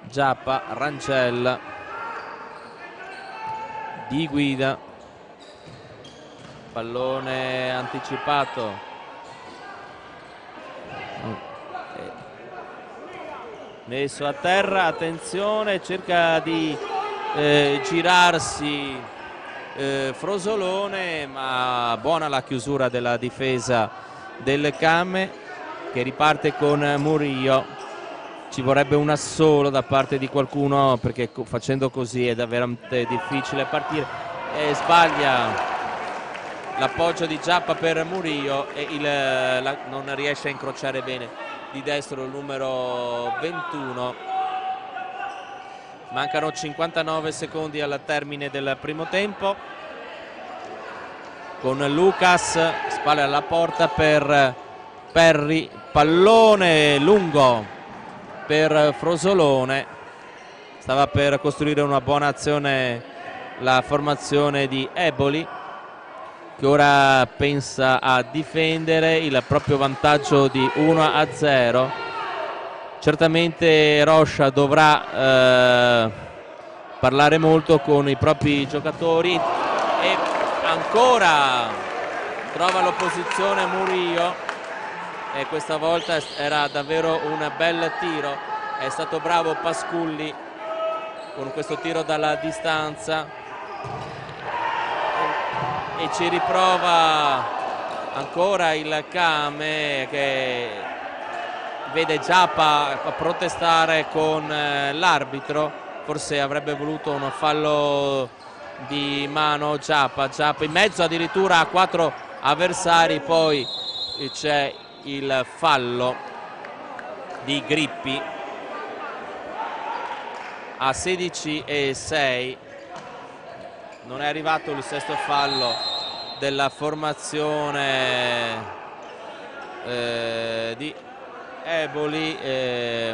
Giappa, Rangel, Di Guida, pallone anticipato, messo a terra, attenzione, cerca di girarsi Frosolone, ma buona la chiusura della difesa del Came, che riparte con Murillo. Ci vorrebbe un assolo da parte di qualcuno, perché facendo così è davvero difficile partire. Sbaglia l'appoggio di Giappa per Murillo e non riesce a incrociare bene di destro il numero 21. Mancano 59 secondi al termine del primo tempo, con Lucas, spalle alla porta per Perri, pallone lungo per Frosolone. Stava per costruire una buona azione la formazione di Eboli, che ora pensa a difendere il proprio vantaggio di 1-0. Certamente Roscia dovrà parlare molto con i propri giocatori, e ancora trova l'opposizione Murillo, e questa volta era davvero un bel tiro. È stato bravo Pasculli con questo tiro dalla distanza, e ci riprova ancora il Came, che vede Giappa a protestare con l'arbitro. Forse avrebbe voluto un fallo di mano Giappa in mezzo addirittura a 4 avversari. Poi c'è il fallo di Grippi a 16-6. Non è arrivato il sesto fallo della formazione di Eboli.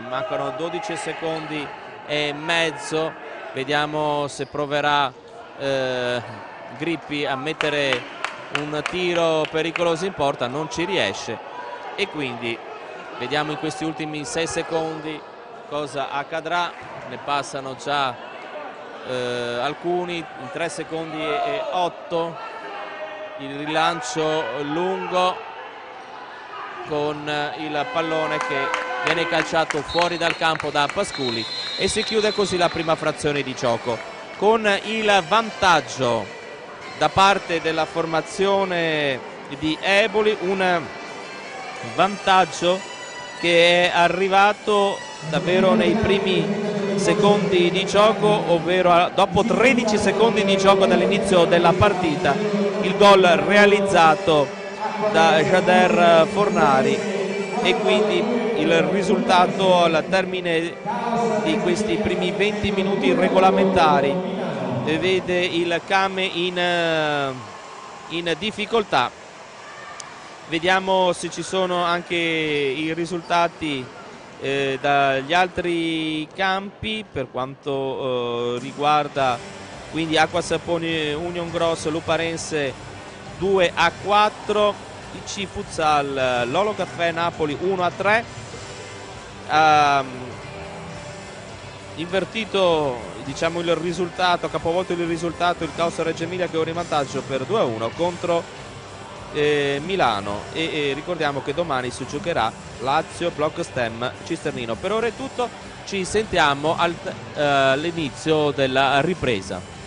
Mancano 12 secondi e mezzo. Vediamo se proverà Grippi a mettere un tiro pericoloso in porta. Non ci riesce, e quindi vediamo in questi ultimi 6 secondi cosa accadrà. Ne passano già alcuni, in 3 secondi e 8 il rilancio lungo con il pallone che viene calciato fuori dal campo da Pasculli, e si chiude così la prima frazione di gioco con il vantaggio da parte della formazione di Eboli, un vantaggio che è arrivato davvero nei primi secondi di gioco, ovvero dopo 13 secondi di gioco dall'inizio della partita, il gol realizzato da Jader Fornari, e quindi il risultato al termine di questi primi 20 minuti regolamentari vede il Came in difficoltà. Vediamo se ci sono anche i risultati dagli altri campi per quanto riguarda quindi Acqua Saponi Union Gross Luparense 2-4, IC Futsal Lolo Caffè Napoli 1-3. Invertito, diciamo, il risultato, capovolto il risultato, il Caos Reggio Emilia, che ora in vantaggio per 2-1 contro Milano, e ricordiamo che domani si giocherà Lazio Block Stem Cisternino. Per ora è tutto, ci sentiamo all'inizio della ripresa.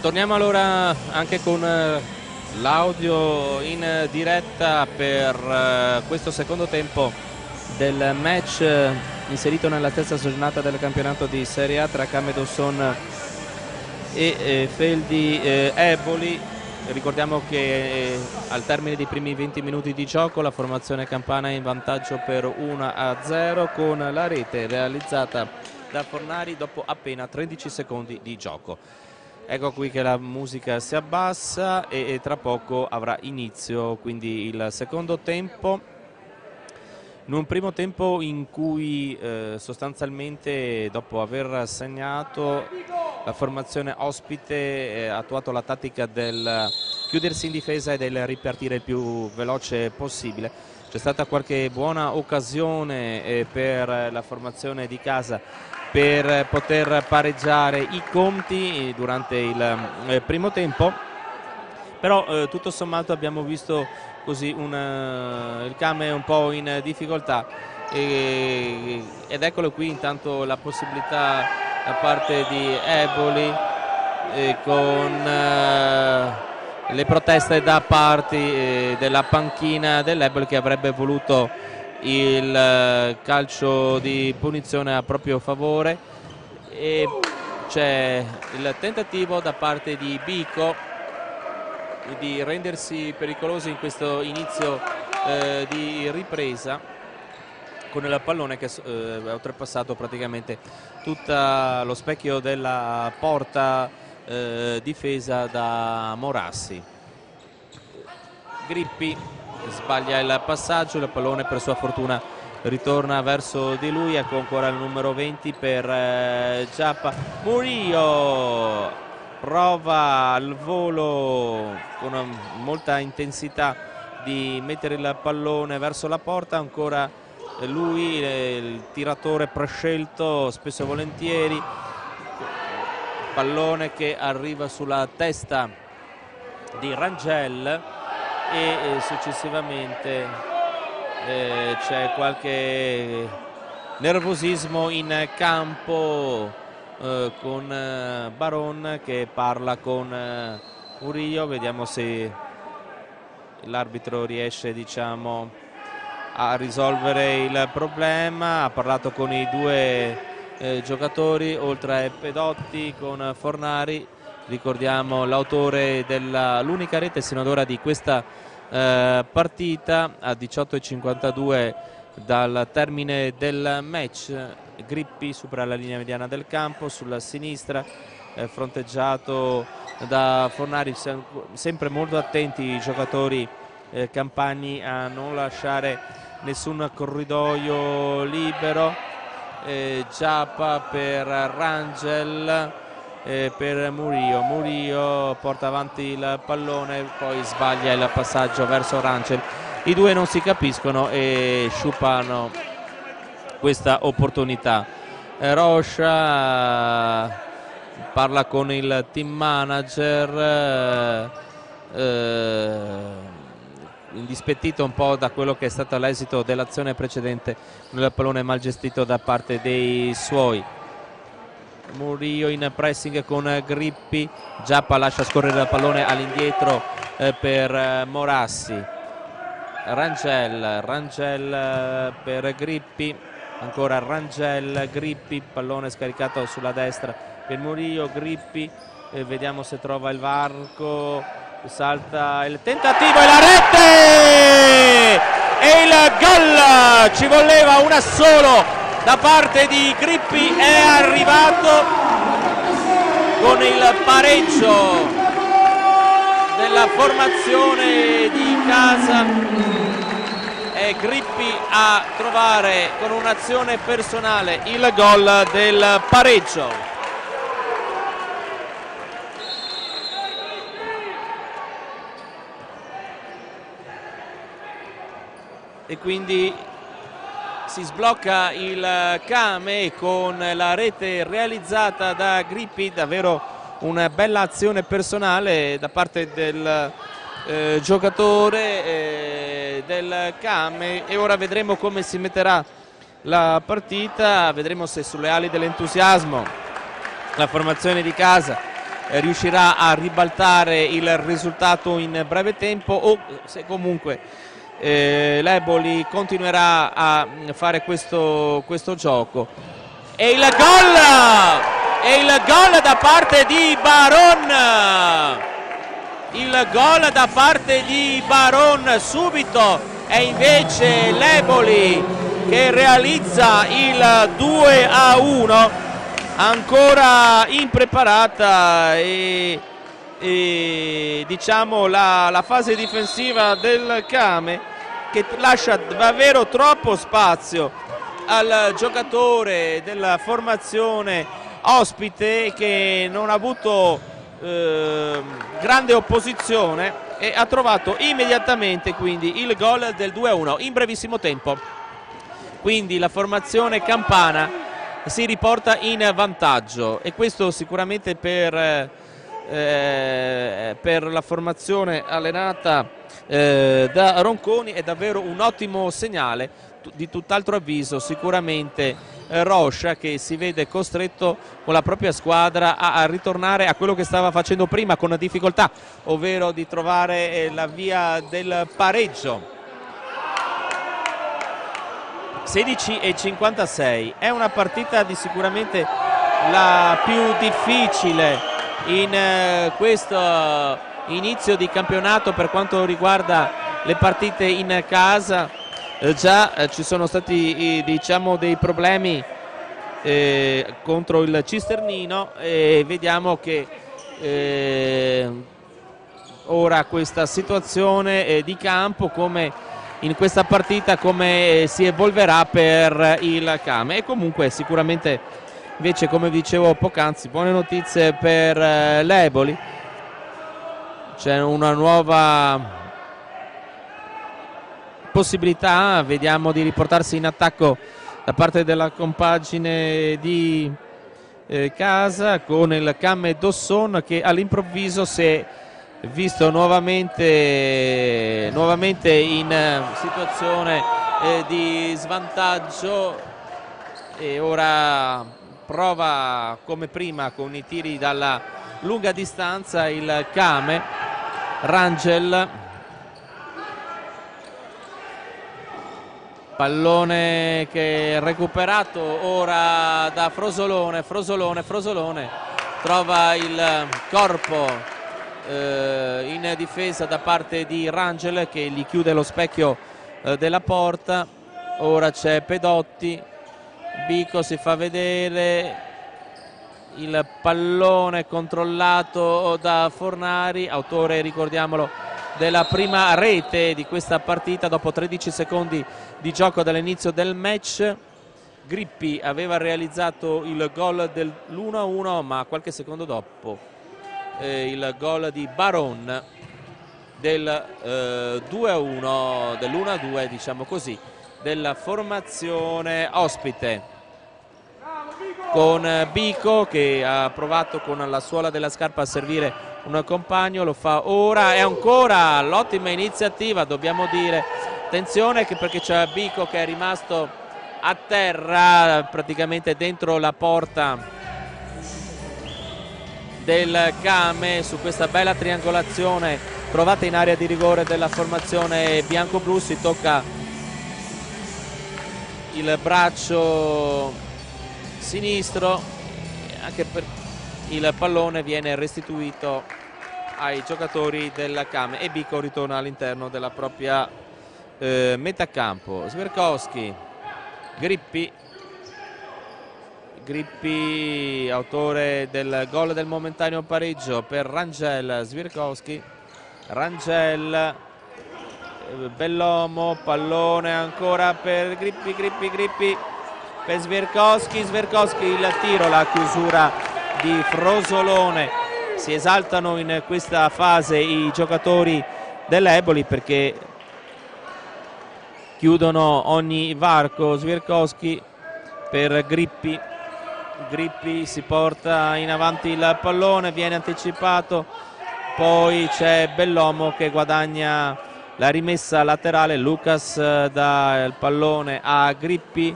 Torniamo allora anche con l'audio in diretta per questo secondo tempo del match inserito nella terza giornata del campionato di Serie A tra Camedosson e Feldi Eboli. Ricordiamo che al termine dei primi 20 minuti di gioco la formazione campana è in vantaggio per 1-0 con la rete realizzata da Fornari dopo appena 13 secondi di gioco. Ecco qui che la musica si abbassa e tra poco avrà inizio quindi il secondo tempo. In un primo tempo in cui sostanzialmente dopo aver segnato la formazione ospite ha attuato la tattica del chiudersi in difesa e del ripartire il più veloce possibile. C'è stata qualche buona occasione per la formazione di casa per poter pareggiare i conti durante il primo tempo, però tutto sommato abbiamo visto così il Came un po' in difficoltà ed eccolo qui intanto la possibilità da parte di Eboli con le proteste da parte della panchina dell'Eboli che avrebbe voluto il calcio di punizione a proprio favore e c'è il tentativo da parte di Bico di rendersi pericolosi in questo inizio di ripresa con il pallone che ha oltrepassato praticamente tutto lo specchio della porta difesa da Morassi. Grippi sbaglia il passaggio, il pallone per sua fortuna ritorna verso di lui, ecco ancora il numero 20 per Giappa. Murillo prova al volo con molta intensità di mettere il pallone verso la porta, ancora lui il tiratore prescelto spesso e volentieri, pallone che arriva sulla testa di Rangel e successivamente c'è qualche nervosismo in campo con Baron che parla con Murillo. Vediamo se l'arbitro riesce a risolvere il problema. Ha parlato con i due giocatori oltre a Pedotti con Fornari, ricordiamo l'autore dell'unica rete sino ad ora di questa partita. A 18:52 dal termine del match Grippi supera la linea mediana del campo sulla sinistra, fronteggiato da Fornari, sempre molto attenti i giocatori campani a non lasciare nessun corridoio libero. Giappa per Rangel, per Murillo porta avanti il pallone, poi sbaglia il passaggio verso Rangel. I due non si capiscono e sciupano questa opportunità. Rocha parla con il team manager, indispettito un po' da quello che è stato l'esito dell'azione precedente, il pallone mal gestito da parte dei suoi. Murillo in pressing con Grippi, Giappa lascia scorrere il pallone all'indietro per Morassi. Rangel per Grippi, ancora Rangel, Grippi, pallone scaricato sulla destra per Murillo, Grippi, vediamo se trova il varco, salta il tentativo e la rete e il gol, ci voleva una solo da parte di Grippi, è arrivato con il pareggio della formazione di casa riesce Grippi a trovare con un'azione personale il gol del pareggio. E quindi si sblocca il Kame con la rete realizzata da Grippi, davvero una bella azione personale da parte del giocatore del Kame, e ora vedremo come si metterà la partita, vedremo se sulle ali dell'entusiasmo la formazione di casa riuscirà a ribaltare il risultato in breve tempo o se comunque l'Eboli continuerà a fare questo gioco. E il gol da parte di Baron, il gol da parte di Baron subito, è invece l'Eboli che realizza il 2-1, ancora impreparata e diciamo la fase difensiva del Kame, che lascia davvero troppo spazio al giocatore della formazione ospite, che non ha avuto grande opposizione e ha trovato immediatamente quindi il gol del 2-1 in brevissimo tempo. Quindi la formazione campana si riporta in vantaggio, e questo sicuramente per la formazione allenata da Ronconi è davvero un ottimo segnale. Di tutt'altro avviso sicuramente Rocha, che si vede costretto con la propria squadra a ritornare a quello che stava facendo prima con difficoltà, ovvero di trovare la via del pareggio. 16:56, è una partita di sicuramente la più difficile in questo inizio di campionato per quanto riguarda le partite in casa. Già ci sono stati diciamo dei problemi contro il Cisternino, e vediamo che ora questa situazione di campo, come in questa partita, come si evolverà per il Kame. E comunque sicuramente invece, come dicevo poc'anzi, buone notizie per l'Eboli. C'è una nuova possibilità, vediamo, di riportarsi in attacco da parte della compagine di casa, con il Kame Dosson che all'improvviso si è visto nuovamente in situazione di svantaggio, e ora prova come prima con i tiri dalla lunga distanza il Kame. Rangel, pallone che è recuperato ora da Frosolone trova il corpo in difesa da parte di Rangel, che gli chiude lo specchio della porta. Ora c'è Pedotti, Bico si fa vedere, il pallone controllato da Fornari, autore, ricordiamolo, della prima rete di questa partita dopo 13 secondi di gioco dall'inizio del match. Grippi aveva realizzato il gol dell'1-1, ma qualche secondo dopo il gol di Baron del 2-1, dell'1-2 diciamo così, della formazione ospite, con Bico che ha provato con la suola della scarpa a servire un compagno, lo fa ora, e ancora l'ottima iniziativa, dobbiamo dire, attenzione perché c'è Bico che è rimasto a terra praticamente dentro la porta del Kame su questa bella triangolazione trovata in area di rigore della formazione bianco-blu. Si tocca il braccio sinistro, anche per il pallone viene restituito ai giocatori del Kame e Bico ritorna all'interno della propria metacampo. Sverkowski, Grippi, autore del gol del momentaneo pareggio per Rangel. Sverkowski, Rangel Bellomo, pallone ancora per Grippi per Sverkowski, il tiro, la chiusura di Frosolone. Si esaltano in questa fase i giocatori dell'Eboli perché chiudono ogni varco. Sverkowski per Grippi, si porta in avanti il pallone, viene anticipato, poi c'è Bellomo che guadagna la rimessa laterale. Lucas dà il pallone a Grippi,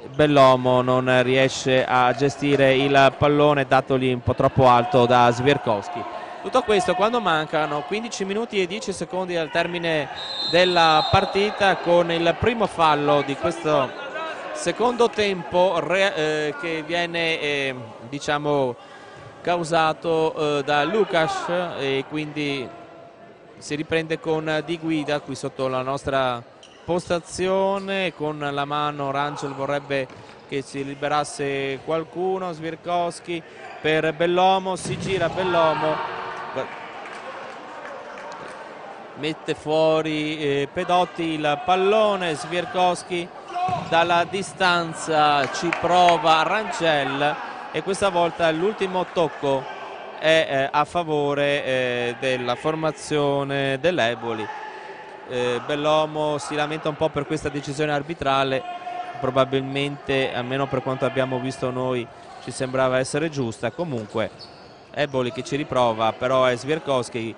Bellomo non riesce a gestire il pallone datogli un po' troppo alto da Sverkowski. Tutto questo quando mancano 15 minuti e 10 secondi al termine della partita, con il primo fallo di questo secondo tempo che viene diciamo causato da Lucas, e quindi si riprende con Di Guida qui sotto la nostra postazione. Con la mano Rangel vorrebbe che si liberasse qualcuno. Sverkowski per Bellomo, si gira Bellomo, mette fuori Pedotti il pallone. Sverkowski dalla distanza ci prova Rangel, e questa volta l'ultimo tocco è a favore della formazione dell'Eboli. Bellomo si lamenta un po' per questa decisione arbitrale, probabilmente, almeno per quanto abbiamo visto noi, ci sembrava essere giusta. Comunque Eboli che ci riprova, però è Sverkowski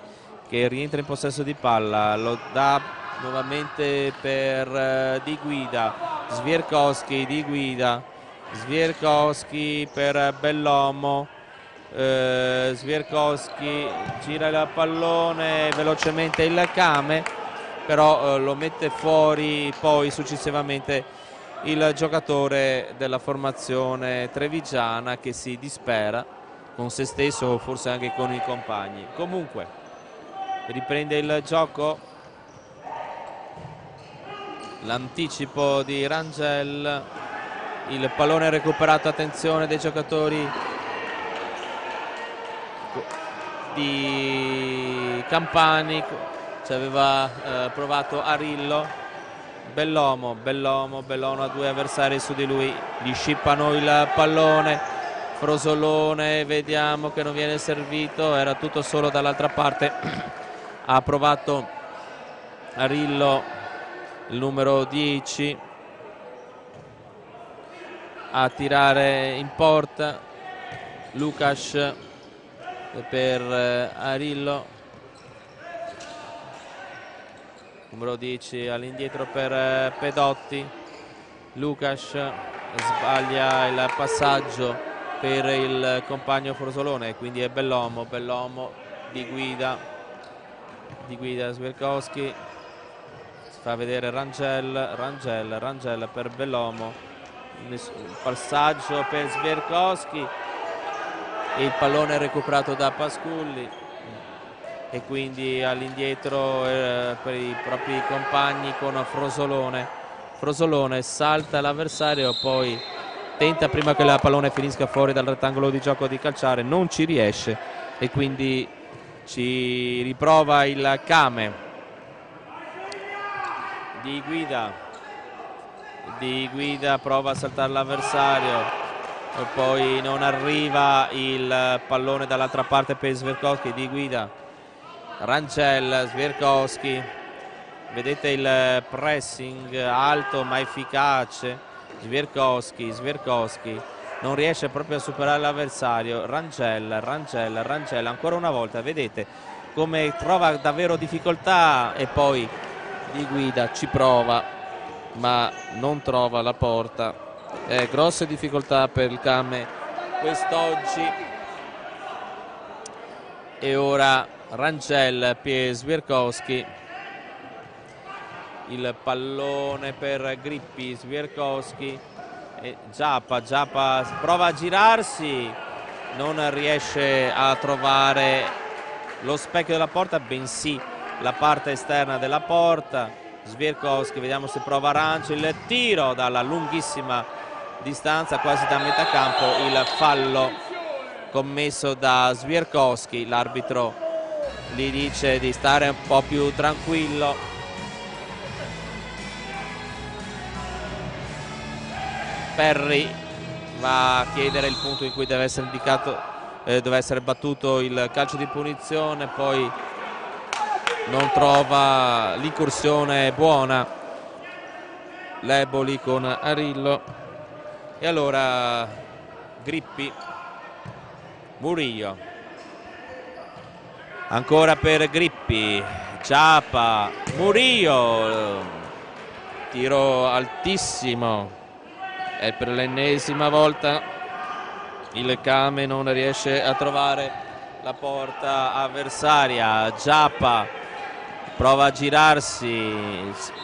che rientra in possesso di palla, lo dà nuovamente per Di Guida. Sverkowski, Di Guida, Sverkowski per Bellomo, Sverkowski gira il pallone velocemente il Kame, però lo mette fuori poi successivamente il giocatore della formazione trevigiana, che si dispera con se stesso o forse anche con i compagni. Comunque riprende il gioco, l'anticipo di Rangel, il pallone recuperato, attenzione dei giocatori di Campani, ci aveva provato Arillo. Bellomo ha due avversari su di lui, gli scippano il pallone. Frosolone, vediamo che non viene servito, era tutto solo dall'altra parte. Ha provato Arillo, il numero 10, a tirare in porta. Lucas per Arillo, numero 10 all'indietro per Pedotti. Lucas sbaglia il passaggio per il compagno Frosolone, quindi è Bellomo. Di Guida, Sverkowski, si fa vedere Rangel per Bellomo, il passaggio per Sverkowski, il pallone recuperato da Pasculli, e quindi all'indietro per i propri compagni con Frosolone salta l'avversario, poi tenta prima che il pallone finisca fuori dal rettangolo di gioco di calciare, non ci riesce, e quindi ci riprova il Kame. Di Guida prova a saltare l'avversario, e poi non arriva il pallone dall'altra parte per Sverkowski. Di Guida, Rangel, Sverkowski, vedete il pressing alto ma efficace. Sverkowski non riesce proprio a superare l'avversario. Rangel ancora una volta, vedete come trova davvero difficoltà, e poi Di Guida ci prova ma non trova la porta. Grosse difficoltà per il Kame quest'oggi. E ora Rangel per Sverkowski, il pallone per Grippi. Sverkowski e Giappa prova a girarsi, non riesce a trovare lo specchio della porta, bensì la parte esterna della porta. Sverkowski, vediamo se prova Rangel, il tiro dalla lunghissima distanza, quasi da metà campo, il fallo commesso da Sverkowski. L'arbitro gli dice di stare un po' più tranquillo. Perry va a chiedere il punto in cui deve essere indicato, deve essere battuto il calcio di punizione, poi non trova l'incursione buona l'Eboli con Arillo, e allora Grippi, Murillo, ancora per Grippi, Giappa, Murillo, tiro altissimo, e per l'ennesima volta il Kame non riesce a trovare la porta avversaria. Giappa prova a girarsi,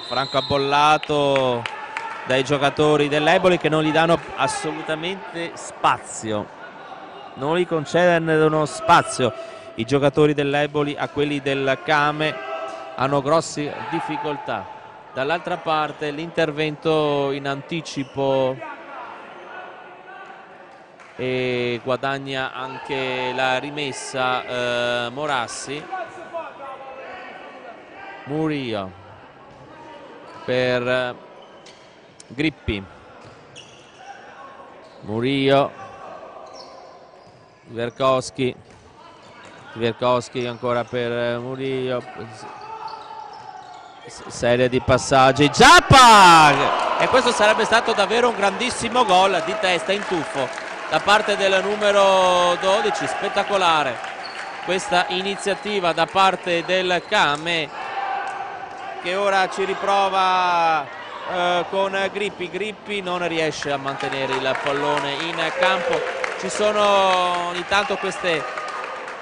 franco abbollato dai giocatori dell'Eboli che non gli danno assolutamente spazio, non gli concedono spazio. I giocatori dell'Eboli a quelli del Kame hanno grosse difficoltà. Dall'altra parte l'intervento in anticipo, e guadagna anche la rimessa Morassi. Murillo per Grippi, Murillo, Verkowski ancora per Murillo, serie di passaggi, Giappa, e questo sarebbe stato davvero un grandissimo gol di testa in tuffo da parte del numero 12. Spettacolare questa iniziativa da parte del Kame, che ora ci riprova con Grippi non riesce a mantenere il pallone in campo. Ci sono ogni tanto queste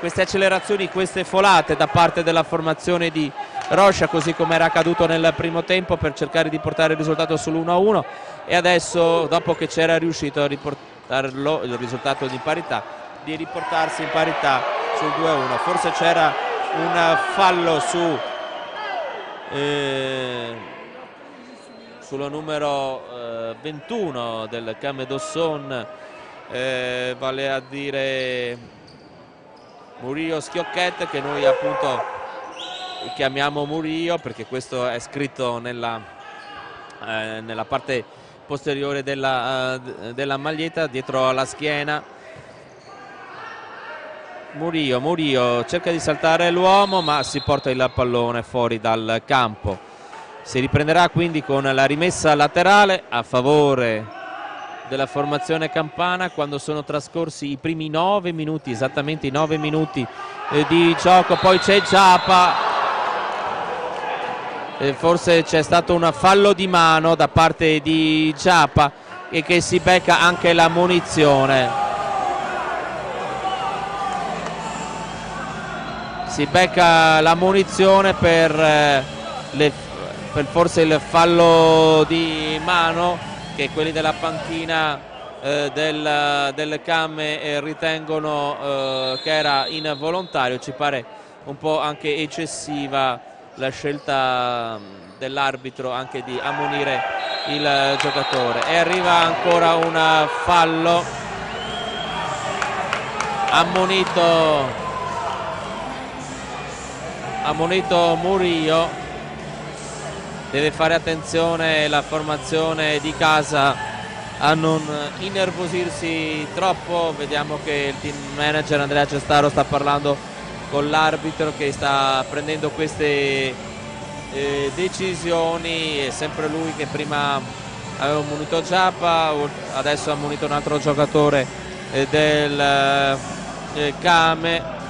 accelerazioni, queste folate da parte della formazione di Rocha, così come era accaduto nel primo tempo, per cercare di portare il risultato sull'1-1, e adesso, dopo che c'era riuscito a riportarlo il risultato di parità, di riportarsi in parità sul 2-1. Forse c'era un fallo sullo numero 21 del Kame Dosson, vale a dire Murillo Schiocchet, che noi appunto chiamiamo Murillo perché questo è scritto nella parte posteriore della maglietta, dietro alla schiena. Murillo cerca di saltare l'uomo, ma si porta il pallone fuori dal campo. Si riprenderà quindi con la rimessa laterale a favore della formazione campana, quando sono trascorsi i primi 9 minuti, esattamente i 9 minuti di gioco. Poi c'è Giappa, forse c'è stato un fallo di mano da parte di Giappa, e che si becca anche la munizione. Si becca la munizione per forse il fallo di mano, che quelli della panchina del Kame ritengono che era involontario. Ci pare un po' anche eccessiva la scelta dell'arbitro anche di ammonire il giocatore. E arriva ancora un fallo, ammonito Murillo. Deve fare attenzione la formazione di casa a non innervosirsi troppo. Vediamo che il team manager Andrea Cestaro sta parlando con l'arbitro, che sta prendendo queste decisioni. È sempre lui che prima aveva munito Giappa, adesso ha munito un altro giocatore del Kame.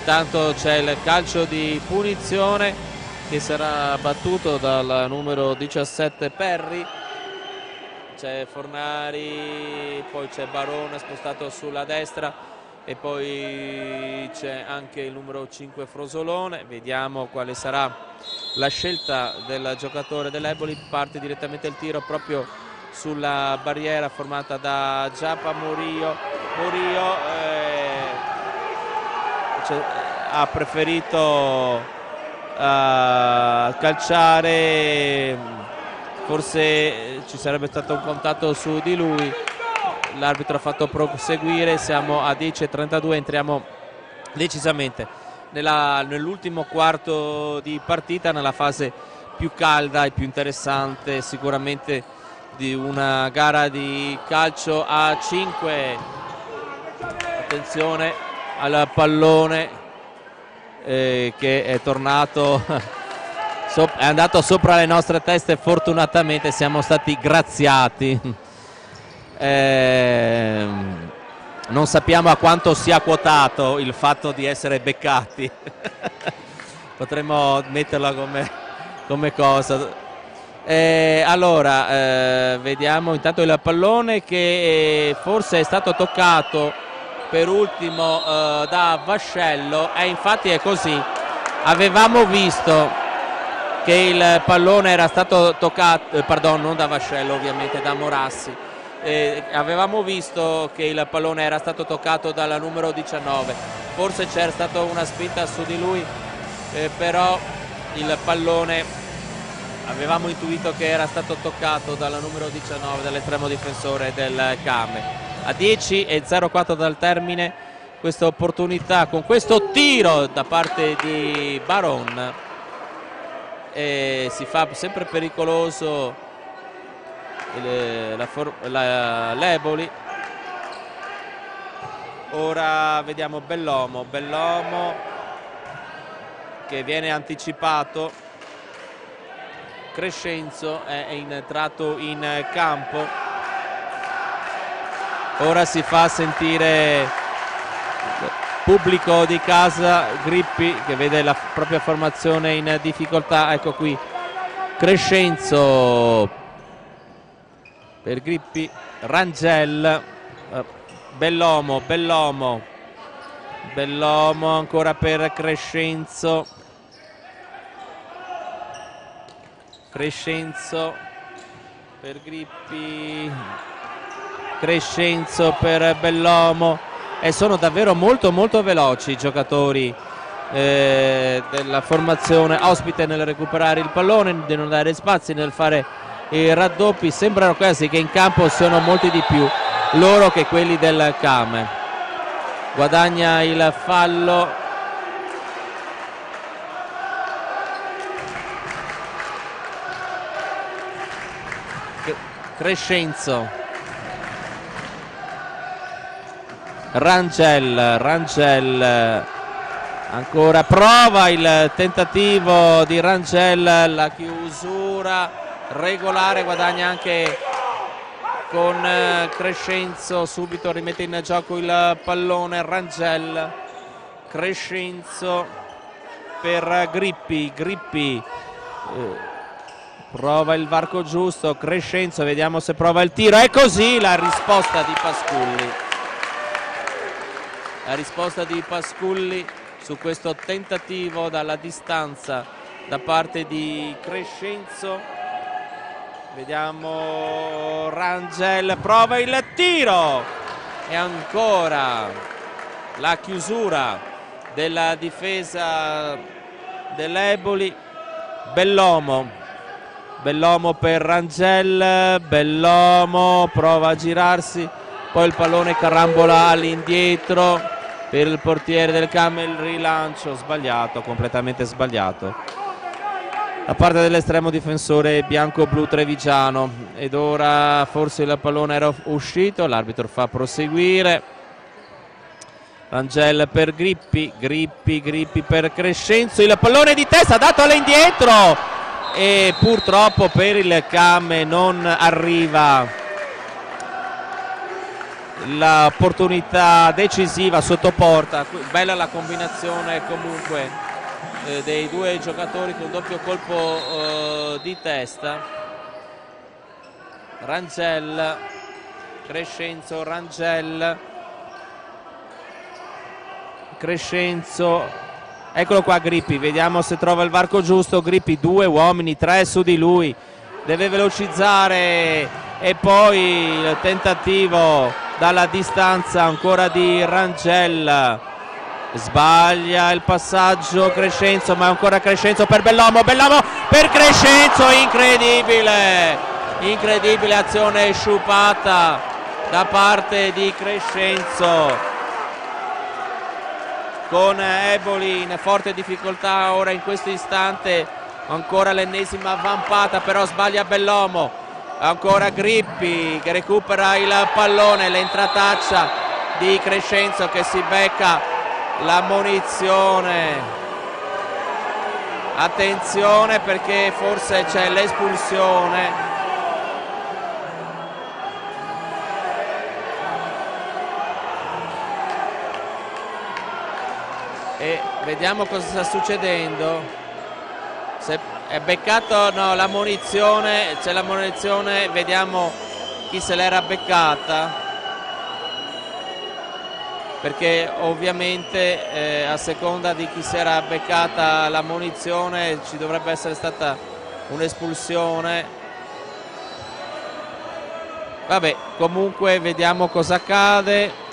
Intanto c'è il calcio di punizione che sarà battuto dal numero 17 Perry. C'è Fornari, poi c'è Barone spostato sulla destra, e poi c'è anche il numero 5 Frosolone. Vediamo quale sarà la scelta del giocatore dell'Eboli. Parte direttamente il tiro proprio sulla barriera formata da Giappa. Murillo ha preferito a calciare, forse ci sarebbe stato un contatto su di lui, l'arbitro ha fatto proseguire, siamo a 10:32, entriamo decisamente nell'ultimo quarto di partita, nella fase più calda e più interessante sicuramente di una gara di calcio a 5. Attenzione al pallone che è tornato è andato sopra le nostre teste, fortunatamente siamo stati graziati. Non sappiamo a quanto sia quotato il fatto di essere beccati. Potremmo metterla come cosa. Allora vediamo intanto il pallone che forse è stato toccato per ultimo da Vascello, e infatti è così. Avevamo visto che il pallone era stato toccato, pardon, non da Vascello ovviamente, da Morassi. Avevamo visto che il pallone era stato toccato dalla numero 19, forse c'era stata una spinta su di lui, però il pallone avevamo intuito che era stato toccato dalla numero 19, dall'estremo difensore del Came. A 10:04 dal termine, questa opportunità con questo tiro da parte di Baron, si fa sempre pericoloso l'Eboli. Ora vediamo Bellomo che viene anticipato. Crescenzo è entrato in campo, ora si fa sentire il pubblico di casa. Grippi che vede la propria formazione in difficoltà, ecco qui Crescenzo per Grippi, Rangel, Bellomo ancora per Crescenzo per Grippi, Crescenzo per Bellomo, e sono davvero molto veloci i giocatori della formazione ospite nel recuperare il pallone, nel non dare spazi, nel fare i raddoppi. Sembrano quasi che in campo siano molti di più loro che quelli del Came. Guadagna il fallo Crescenzo. Rangel ancora prova il tentativo di Rangel, la chiusura regolare, guadagna anche con Crescenzo, subito rimette in gioco il pallone Rangel. Crescenzo per Grippi, prova il varco giusto, Crescenzo, vediamo se prova il tiro, è così la risposta di Pasculli su questo tentativo dalla distanza da parte di Crescenzo. Vediamo Rangel, prova il tiro e ancora la chiusura della difesa dell'Eboli. Bellomo per Rangel, Bellomo prova a girarsi, poi il pallone carambola all'indietro per il portiere del Came, il rilancio sbagliato, completamente sbagliato da parte dell'estremo difensore bianco-blu trevigiano. Ed ora forse il pallone era uscito, l'arbitro fa proseguire. Rangel per Grippi per Crescenzo, il pallone di testa dato all'indietro e purtroppo per il Came non arriva l'opportunità decisiva sotto porta. Bella la combinazione comunque dei due giocatori con doppio colpo di testa. Rangel, Crescenzo, eccolo qua Grippi, vediamo se trova il varco giusto. Grippi, 2 uomini, 3 su di lui, deve velocizzare, e poi il tentativo dalla distanza ancora di Rangel, sbaglia il passaggio Crescenzo, ma ancora Crescenzo per Bellomo, Bellomo per Crescenzo, incredibile azione sciupata da parte di Crescenzo, con Eboli in forte difficoltà ora in questo istante. Ancora l'ennesima vampata, però sbaglia Bellomo, ancora Grippi che recupera il pallone, l'entrataccia di Crescenzo che si becca la munizione. Attenzione perché forse c'è l'espulsione. E vediamo cosa sta succedendo. Se è beccato, no, la munizione, c'è la munizione, vediamo chi se l'era beccata, perché ovviamente a seconda di chi si era beccata la munizione ci dovrebbe essere stata un'espulsione. Vabbè, comunque vediamo cosa accade.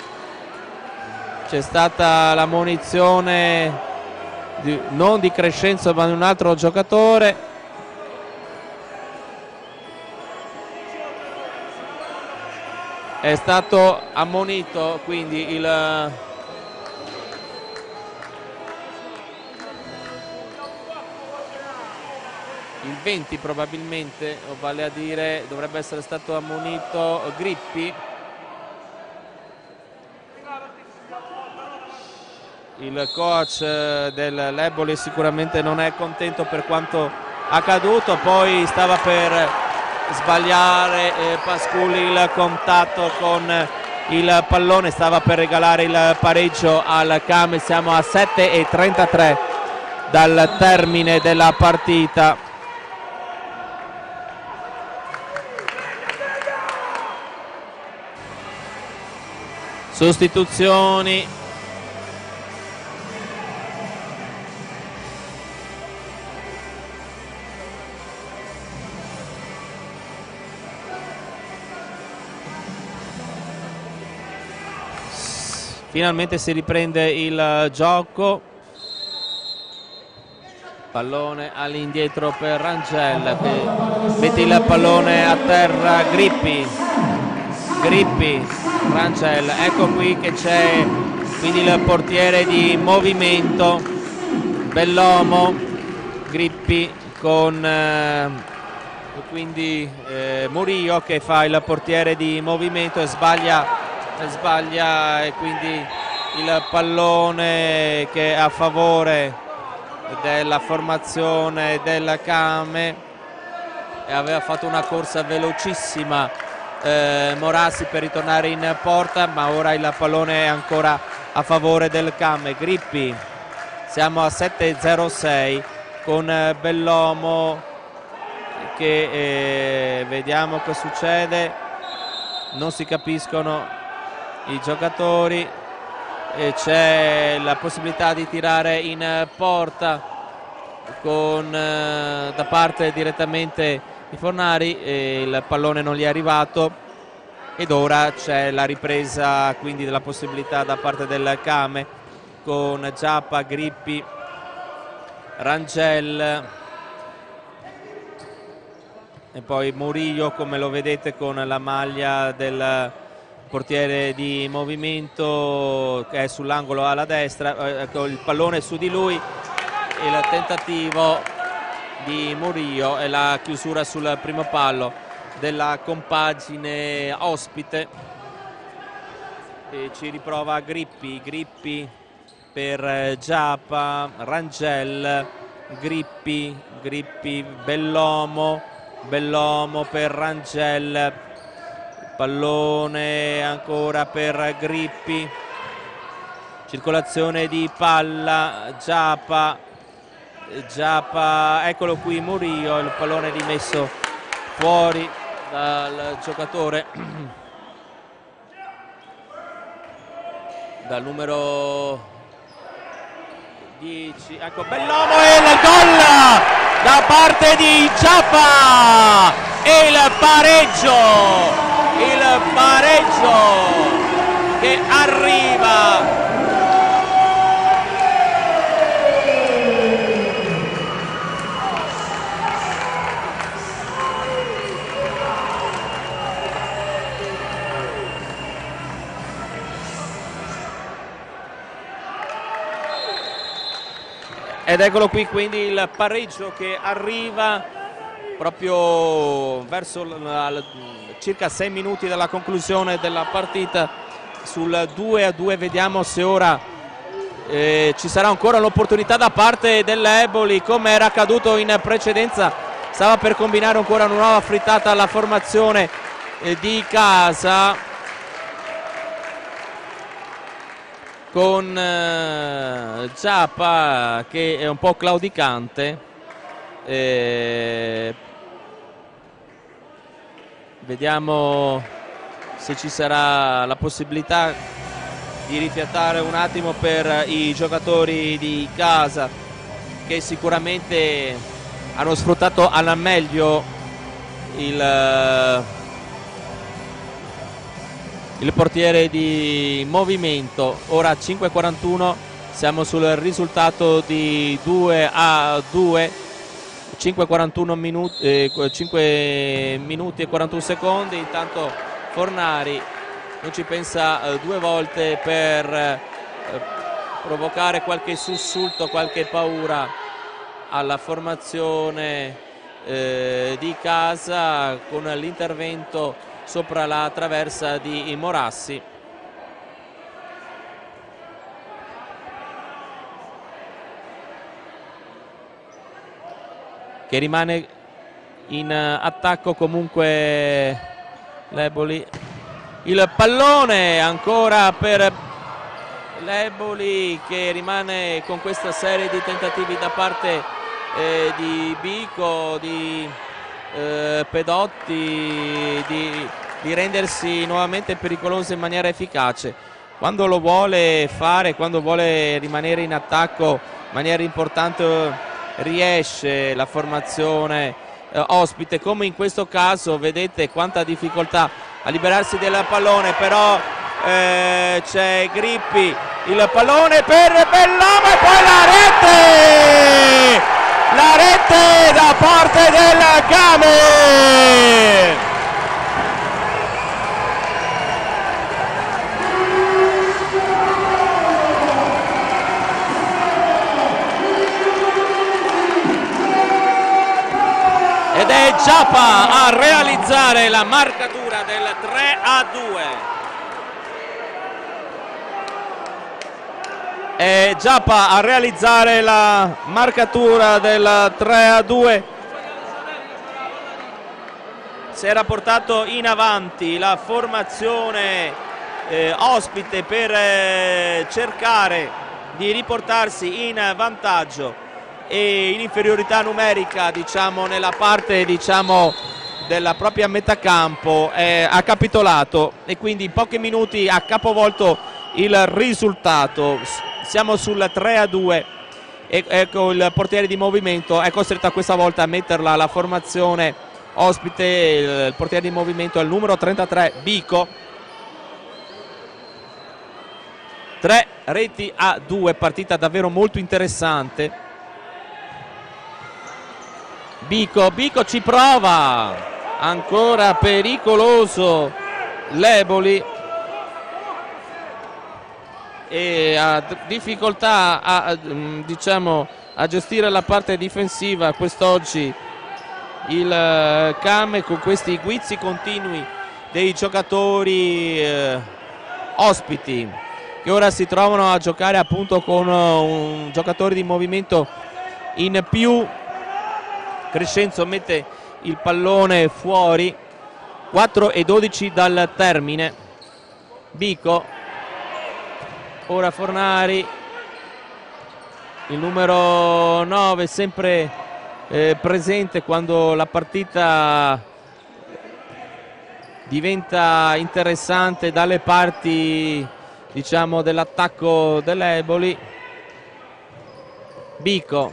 C'è stata la munizione non di Crescenzo ma di un altro giocatore. È stato ammonito quindi il 20 probabilmente, o vale a dire dovrebbe essere stato ammonito Grippi. Il coach dell'Eboli sicuramente non è contento per quanto accaduto, poi stava per sbagliare Pasculli il contatto con il pallone, stava per regalare il pareggio al Came. Siamo a 7:33 dal termine della partita. Sostituzioni. Finalmente si riprende il gioco. Pallone all'indietro per Rangel che mette il pallone a terra. Grippi, Rangel, ecco qui che c'è quindi il portiere di movimento, Bellomo, Grippi con quindi Murillo che fa il portiere di movimento e sbaglia e quindi il pallone che è a favore della formazione del Came, e aveva fatto una corsa velocissima Morassi per ritornare in porta, ma ora il pallone è ancora a favore del Came. Grippi, siamo a 7:06 con Bellomo che vediamo che succede, non si capiscono i giocatori, c'è la possibilità di tirare in porta con da parte direttamente di Fornari, il pallone non gli è arrivato ed ora c'è la ripresa quindi della possibilità da parte del Came con Giappa, Grippi, Rangel e poi Murillo, come lo vedete, con la maglia del portiere di movimento che è sull'angolo alla destra, ecco il pallone su di lui, il tentativo di Murillo e la chiusura sul primo palo della compagine ospite, e ci riprova Grippi per Giappa, Rangel, Grippi, Bellomo per Rangel, pallone ancora per Grippi, circolazione di palla, Giappa, eccolo qui Murillo, il pallone rimesso fuori dal giocatore, dal numero 10, ecco Bellomo e il gol da parte di Giappa e il pareggio che arriva Ed eccolo qui quindi il pareggio che arriva proprio verso circa 6 minuti dalla conclusione della partita sul 2-2. Vediamo se ora ci sarà ancora l'opportunità da parte dell'Eboli, come era accaduto in precedenza. Stava per combinare ancora una nuova frittata alla formazione di casa, con Giappa che è un po' claudicante. Vediamo se ci sarà la possibilità di rifiatare un attimo per i giocatori di casa, che sicuramente hanno sfruttato alla meglio il portiere di movimento. Ora 5:41, siamo sul risultato di 2-2, 5 minuti e 41 secondi. Intanto Fornari non ci pensa due volte per provocare qualche sussulto, qualche paura alla formazione di casa, con l'intervento sopra la traversa di Morassi. Che rimane in attacco comunque l'Eboli. Il pallone ancora per l'Eboli, che rimane con questa serie di tentativi da parte di Bico, di Pedotti, di rendersi nuovamente pericoloso in maniera efficace. Quando lo vuole fare, quando vuole rimanere in attacco in maniera importante, riesce la formazione ospite, come in questo caso. Vedete quanta difficoltà a liberarsi del pallone, però c'è Grippi, il pallone per Bellomo e poi la rete da parte del Game. Ed è Giappa a realizzare la marcatura del 3-2. È Giappa a realizzare la marcatura del 3-2. Si era portato in avanti la formazione ospite per cercare di riportarsi in vantaggio e in inferiorità numerica, diciamo, nella parte, diciamo, della propria metà campo. Ha capitolato e quindi in pochi minuti ha capovolto il risultato. Siamo sul 3-2 e ecco il portiere di movimento è costretto a questa volta a metterla la formazione ospite. Il portiere di movimento è il numero 33 Bico. 3 reti a 2, partita davvero molto interessante. Bico ci prova, ancora pericoloso l'Eboli e ha difficoltà diciamo, a gestire la parte difensiva quest'oggi il Game, con questi guizzi continui dei giocatori ospiti, che ora si trovano a giocare appunto con un giocatore di movimento in più. Crescenzo mette il pallone fuori. 4:12 dal termine. Bico, ora Fornari, il numero 9 sempre presente quando la partita diventa interessante dalle parti, diciamo, dell'attacco dell'Eboli. Bico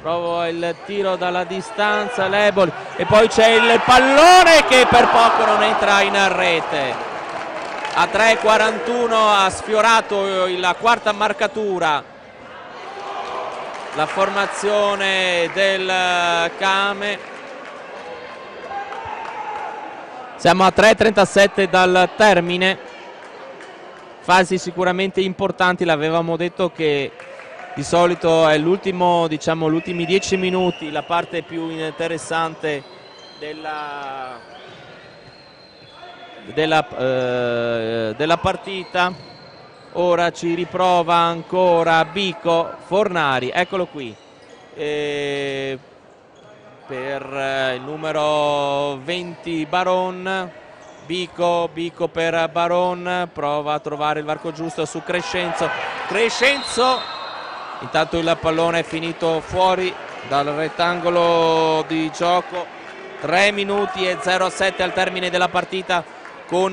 prova il tiro dalla distanza, l'Eboli, e poi c'è il pallone che per poco non entra in rete. A 3:41 ha sfiorato la quarta marcatura la formazione del Game. Siamo a 3:37 dal termine. Fasi sicuramente importanti, l'avevamo detto che Di solito è l'ultimo, diciamo, gli ultimi 10 minuti la parte più interessante della partita. Ora ci riprova ancora Bico, Fornari, eccolo qui, per il numero 20 Baron. Bico per Baron, prova a trovare il varco giusto su Crescenzo, intanto il pallone è finito fuori dal rettangolo di gioco. 3 minuti e 07 al termine della partita, con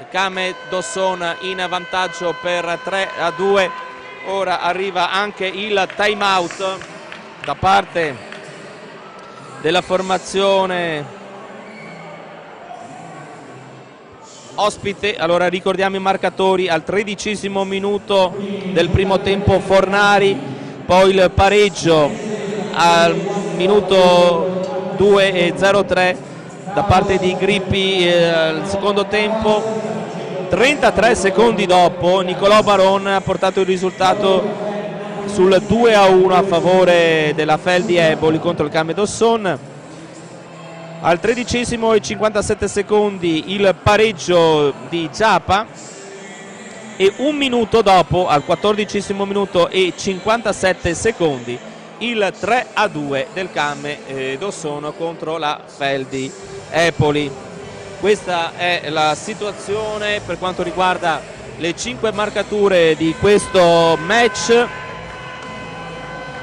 Kame Dosson in vantaggio per 3-2. Ora arriva anche il time out da parte della formazione ospite. Allora ricordiamo i marcatori: al 13° minuto del primo tempo Fornari, poi il pareggio al minuto 2:03 da parte di Grippi al secondo tempo. 33 secondi dopo Nicolò Baron ha portato il risultato sul 2-1 a favore della Feldi Eboli contro il Kame Dosson. Al 13° e 57 secondi il pareggio di Giapa, e un minuto dopo, al 14° minuto e 57 secondi, il 3-2 del Kame Dosson contro la Feldi Eboli. Questa è la situazione per quanto riguarda le 5 marcature di questo match,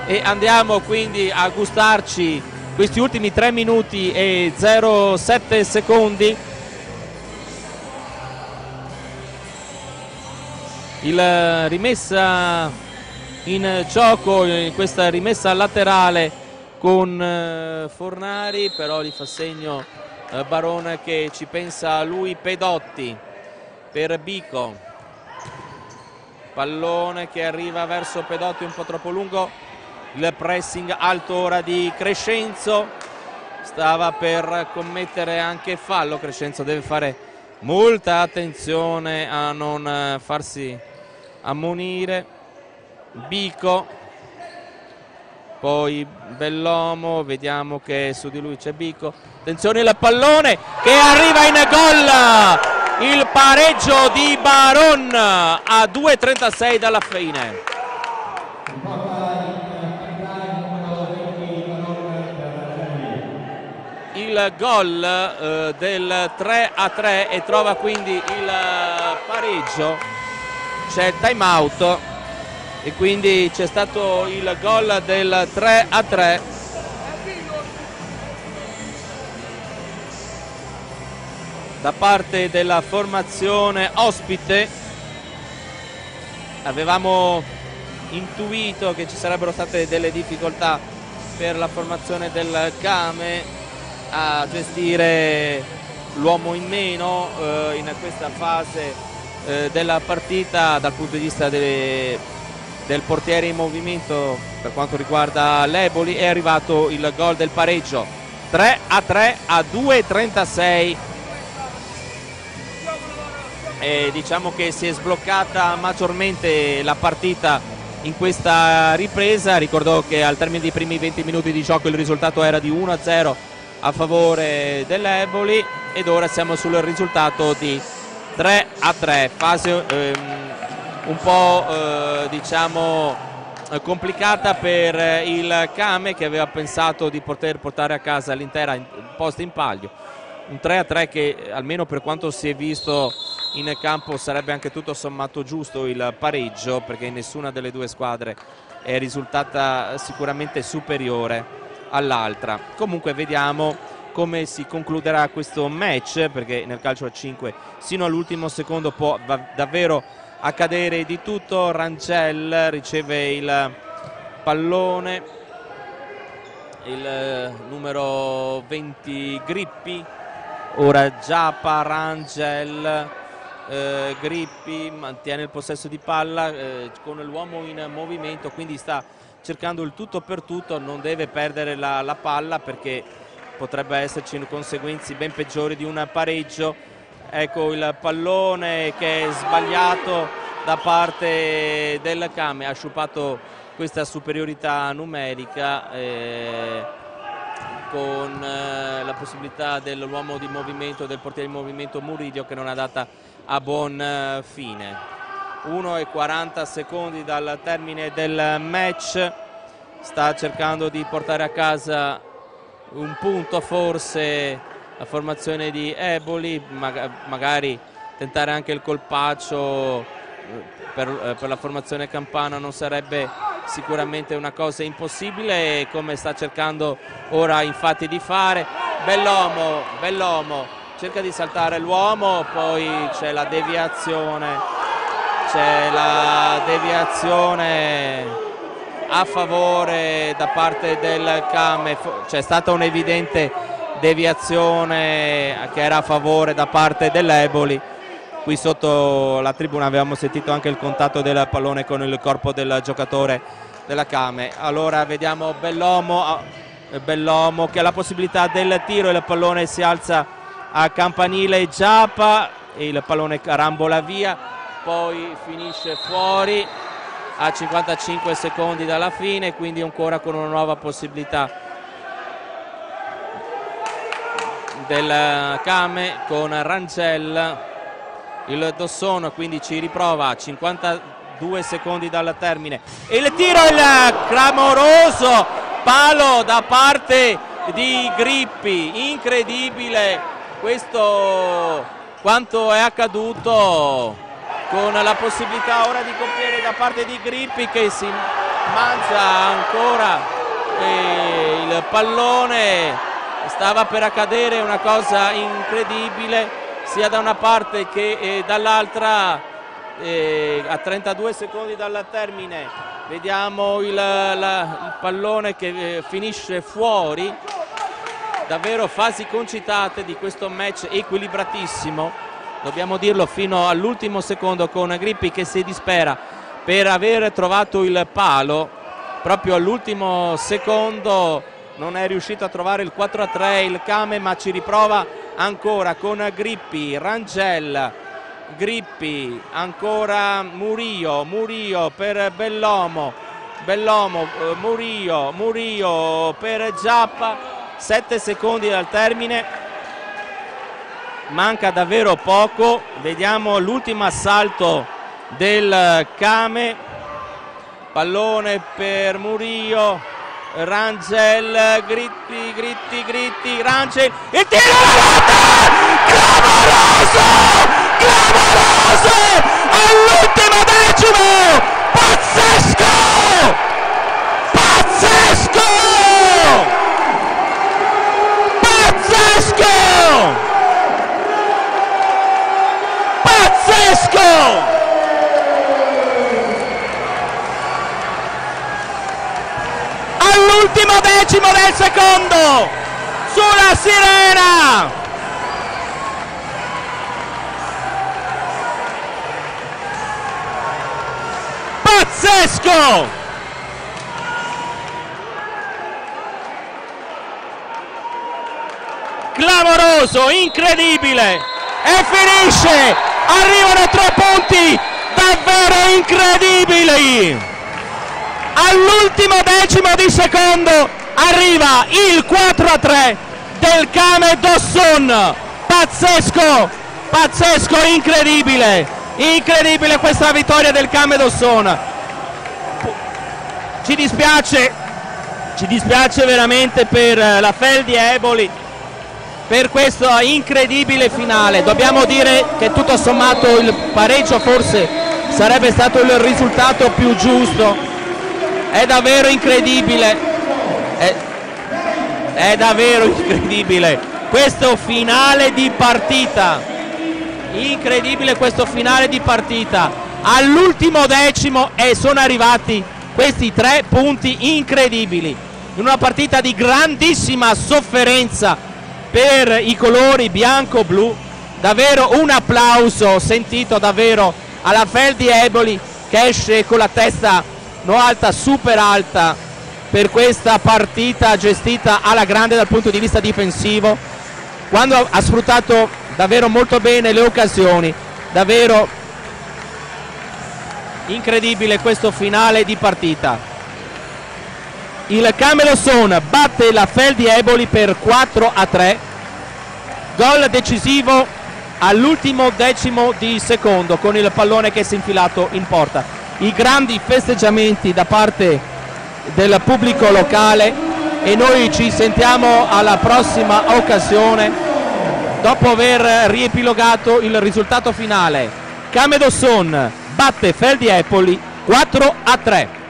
e andiamo quindi a gustarci questi ultimi 3 minuti e 07 secondi. Il rimessa in gioco, questa rimessa laterale con Fornari, però gli fa segno Baron che ci pensa lui. Pedotti per Bico, pallone che arriva verso Pedotti un po' troppo lungo. Il pressing alto ora di Crescenzo, stava per commettere anche fallo. Crescenzo deve fare molta attenzione a non farsi ammonire. Bico, poi Bellomo, vediamo che su di lui c'è Bico. Attenzione il pallone che arriva in gol, il pareggio di Baron a 2:36 dalla fine. Il gol del 3-3 e trova quindi il pareggio. C'è il time out e quindi c'è stato il gol del 3-3 da parte della formazione ospite. Avevamo intuito che ci sarebbero state delle difficoltà per la formazione del Kame a gestire l'uomo in meno in questa fase della partita dal punto di vista del portiere in movimento. Per quanto riguarda l'Eboli è arrivato il gol del pareggio, 3-3 a 2:36, e diciamo che si è sbloccata maggiormente la partita in questa ripresa. Ricordo che al termine dei primi 20 minuti di gioco il risultato era di 1-0 a favore dell'Eboli, ed ora siamo sul risultato di 3-3, fase un po' diciamo complicata per il Kame, che aveva pensato di poter portare a casa l'intera posta in palio. Un 3-3 che, almeno per quanto si è visto in campo, sarebbe anche tutto sommato giusto il pareggio, perché nessuna delle due squadre è risultata sicuramente superiore all'altra. Comunque vediamo come si concluderà questo match, perché nel calcio a 5 sino all'ultimo secondo può davvero accadere di tutto. Rangel riceve il pallone, il numero 20 Grippi, ora Giapa, Rangel, Grippi mantiene il possesso di palla con l'uomo in movimento, quindi sta cercando il tutto per tutto, non deve perdere la palla perché potrebbe esserci conseguenze ben peggiori di un pareggio. Ecco il pallone che è sbagliato da parte del Kame, ha sciupato questa superiorità numerica con la possibilità dell'uomo di movimento, del portiere di movimento Murillo, che non è andata a buon fine. 1:40 secondi dal termine del match, sta cercando di portare a casa un punto forse la formazione di Eboli, magari tentare anche il colpaccio per la formazione campana non sarebbe sicuramente una cosa impossibile, come sta cercando ora infatti di fare. Bellomo cerca di saltare l'uomo, poi c'è la deviazione a favore da parte del Kame. C'è stata un'evidente deviazione che era a favore da parte dell'Eboli. Qui sotto la tribuna avevamo sentito anche il contatto del pallone con il corpo del giocatore della Kame. Allora vediamo Bellomo che ha la possibilità del tiro, il pallone si alza a campanile Giappa e il pallone carambola via, poi finisce fuori a 55 secondi dalla fine, quindi ancora con una nuova possibilità del Kame con Rangel. Il Dosson quindi ci riprova a 52 secondi dal termine e il tiro, il clamoroso palo da parte di Grippi. Incredibile questo, quanto è accaduto, con la possibilità ora di compiere da parte di Grippi, che si mangia ancora il pallone. Stava per accadere una cosa incredibile sia da una parte che dall'altra. A 32 secondi dal termine vediamo il pallone che finisce fuori. Davvero fasi concitate di questo match equilibratissimo, dobbiamo dirlo, fino all'ultimo secondo, con Grippi che si dispera per aver trovato il palo. Proprio all'ultimo secondo non è riuscito a trovare il 4-3 il Kame, ma ci riprova ancora con Grippi, Rangel, Grippi, ancora Murillo per Bellomo, Murillo per Giappa. 7 secondi dal termine, manca davvero poco. Vediamo l'ultimo assalto del Kame, pallone per Murillo, Rangel, Gritti, Rangel, il tiro alla rete! Clamoroso! All'ultimo decimo! Pazzesco! All'ultimo decimo del secondo, sulla sirena, pazzesco, clamoroso, incredibile, e finisce, arrivano 3 punti davvero incredibili. All'ultimo decimo di secondo arriva il 4-3 del Kame Dosson. Pazzesco, incredibile questa vittoria del Kame Dosson. Ci dispiace veramente per la Feldi Eboli, per questo incredibile finale. Dobbiamo dire che tutto sommato il pareggio forse sarebbe stato il risultato più giusto. È davvero incredibile, è davvero incredibile questo finale di partita, incredibile questo finale di partita. All'ultimo decimo e sono arrivati questi 3 punti incredibili, in una partita di grandissima sofferenza per i colori bianco-blu. Davvero un applauso sentito davvero alla Feldi Eboli, che esce con la testa no alta, super alta, per questa partita gestita alla grande dal punto di vista difensivo, quando ha sfruttato davvero molto bene le occasioni. Davvero Incredibile questo finale di partita. Il Cameloson batte la Feldi Eboli per 4-3. Gol decisivo all'ultimo decimo di secondo con il pallone che si è infilato in porta. I grandi festeggiamenti da parte del pubblico locale e noi ci sentiamo alla prossima occasione dopo aver riepilogato il risultato finale. Cameloson batte Feldi Eboli 4-3.